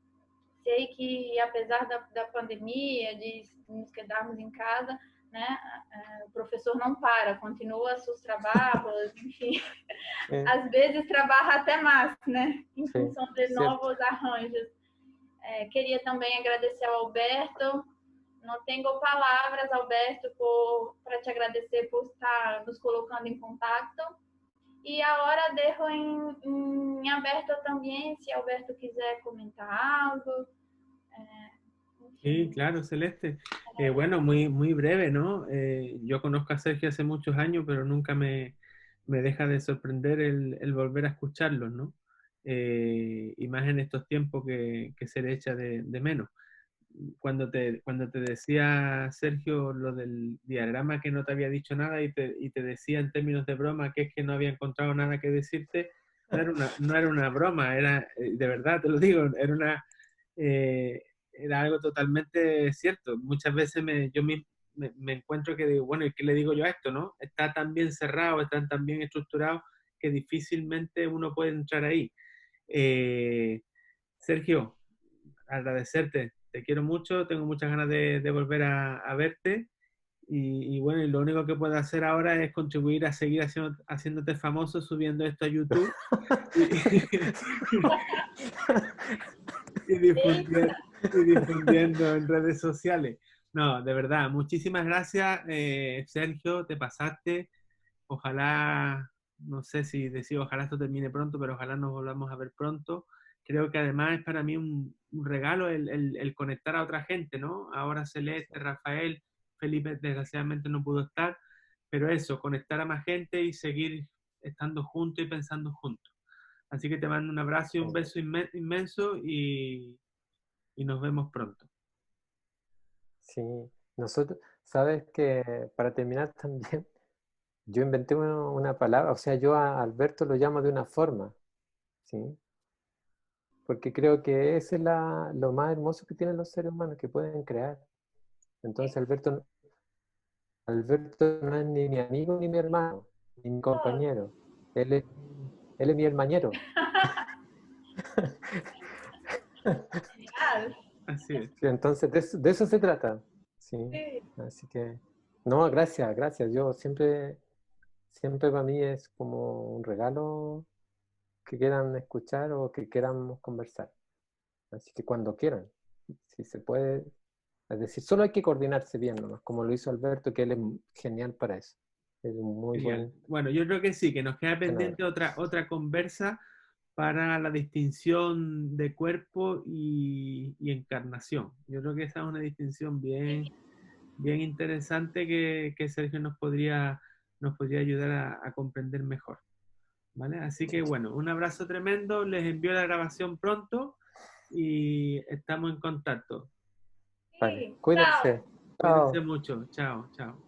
Sei que, apesar da pandemia, de nos quedarmos em casa, né, o professor não para, continua seus trabalhos, enfim. Às vezes trabalha até mais, né, em função de novos arranjos. Queria também agradecer ao Alberto. Não tenho palavras, Alberto, para te agradecer por estar nos colocando em contato. E agora deixo em aberto também, se Alberto quiser comentar algo. Sí, claro, Celeste. Bueno, muy, muy breve, ¿no? Yo conozco a Sergio hace muchos años, pero nunca me deja de sorprender el volver a escucharlo, ¿no? Y más en estos tiempos que se le echa de menos. Cuando te decía, Sergio, lo del diagrama que no te había dicho nada y te decía en términos de broma que es que no había encontrado nada que decirte, no era una broma, era, de verdad, te lo digo, eh, era algo totalmente cierto. Muchas veces yo me encuentro que digo, bueno, ¿y qué le digo yo a esto, no? Está tan bien cerrado, está tan bien estructurado que difícilmente uno puede entrar ahí. Eh, Sergio, agradecerte, te quiero mucho, tengo muchas ganas de volver a verte y bueno, y lo único que puedo hacer ahora es contribuir a seguir haciéndote famoso subiendo esto a YouTube y, y difundiendo en redes sociales. No, de verdad, muchísimas gracias, Sergio, te pasaste. Ojalá, no sé si decir ojalá esto termine pronto, pero ojalá nos volvamos a ver pronto. Creo que además es para mí un regalo el conectar a otra gente, ¿no? Ahora Celeste, Rafael, Felipe desgraciadamente no pudo estar, pero eso, conectar a más gente y seguir estando juntos y pensando juntos. Así que te mando un abrazo y un beso inmenso y nos vemos pronto. Sí, nosotros, sabes que para terminar también, yo inventé una palabra, o sea, yo a Alberto lo llamo de una forma, ¿sí? Porque creo que ese es lo más hermoso que tienen los seres humanos, que pueden crear. Entonces Alberto no es ni mi amigo ni mi hermano, ni mi compañero. Él es, él es mi hermanero. Genial. Así es. Sí, entonces, de eso se trata. Sí. Sí. Así que, no, gracias, gracias. Yo siempre para mí es como un regalo que quieran escuchar o que quieran conversar. Así que cuando quieran, si se puede, es decir, solo hay que coordinarse bien, nomás, como lo hizo Alberto, que él es genial para eso. Es un muy Genial. buen Bueno, yo creo que sí, que nos queda entrenador. pendiente otra conversa para la distinción de cuerpo y encarnación. Yo creo que esa es una distinción bien, bien interesante que Sergio nos podría ayudar a comprender mejor. ¿Vale? Así que bueno, un abrazo tremendo, les envío la grabación pronto y estamos en contacto. Vale, Sí. Chao. cuídense. Cuídense Chao. mucho. Chao, chao.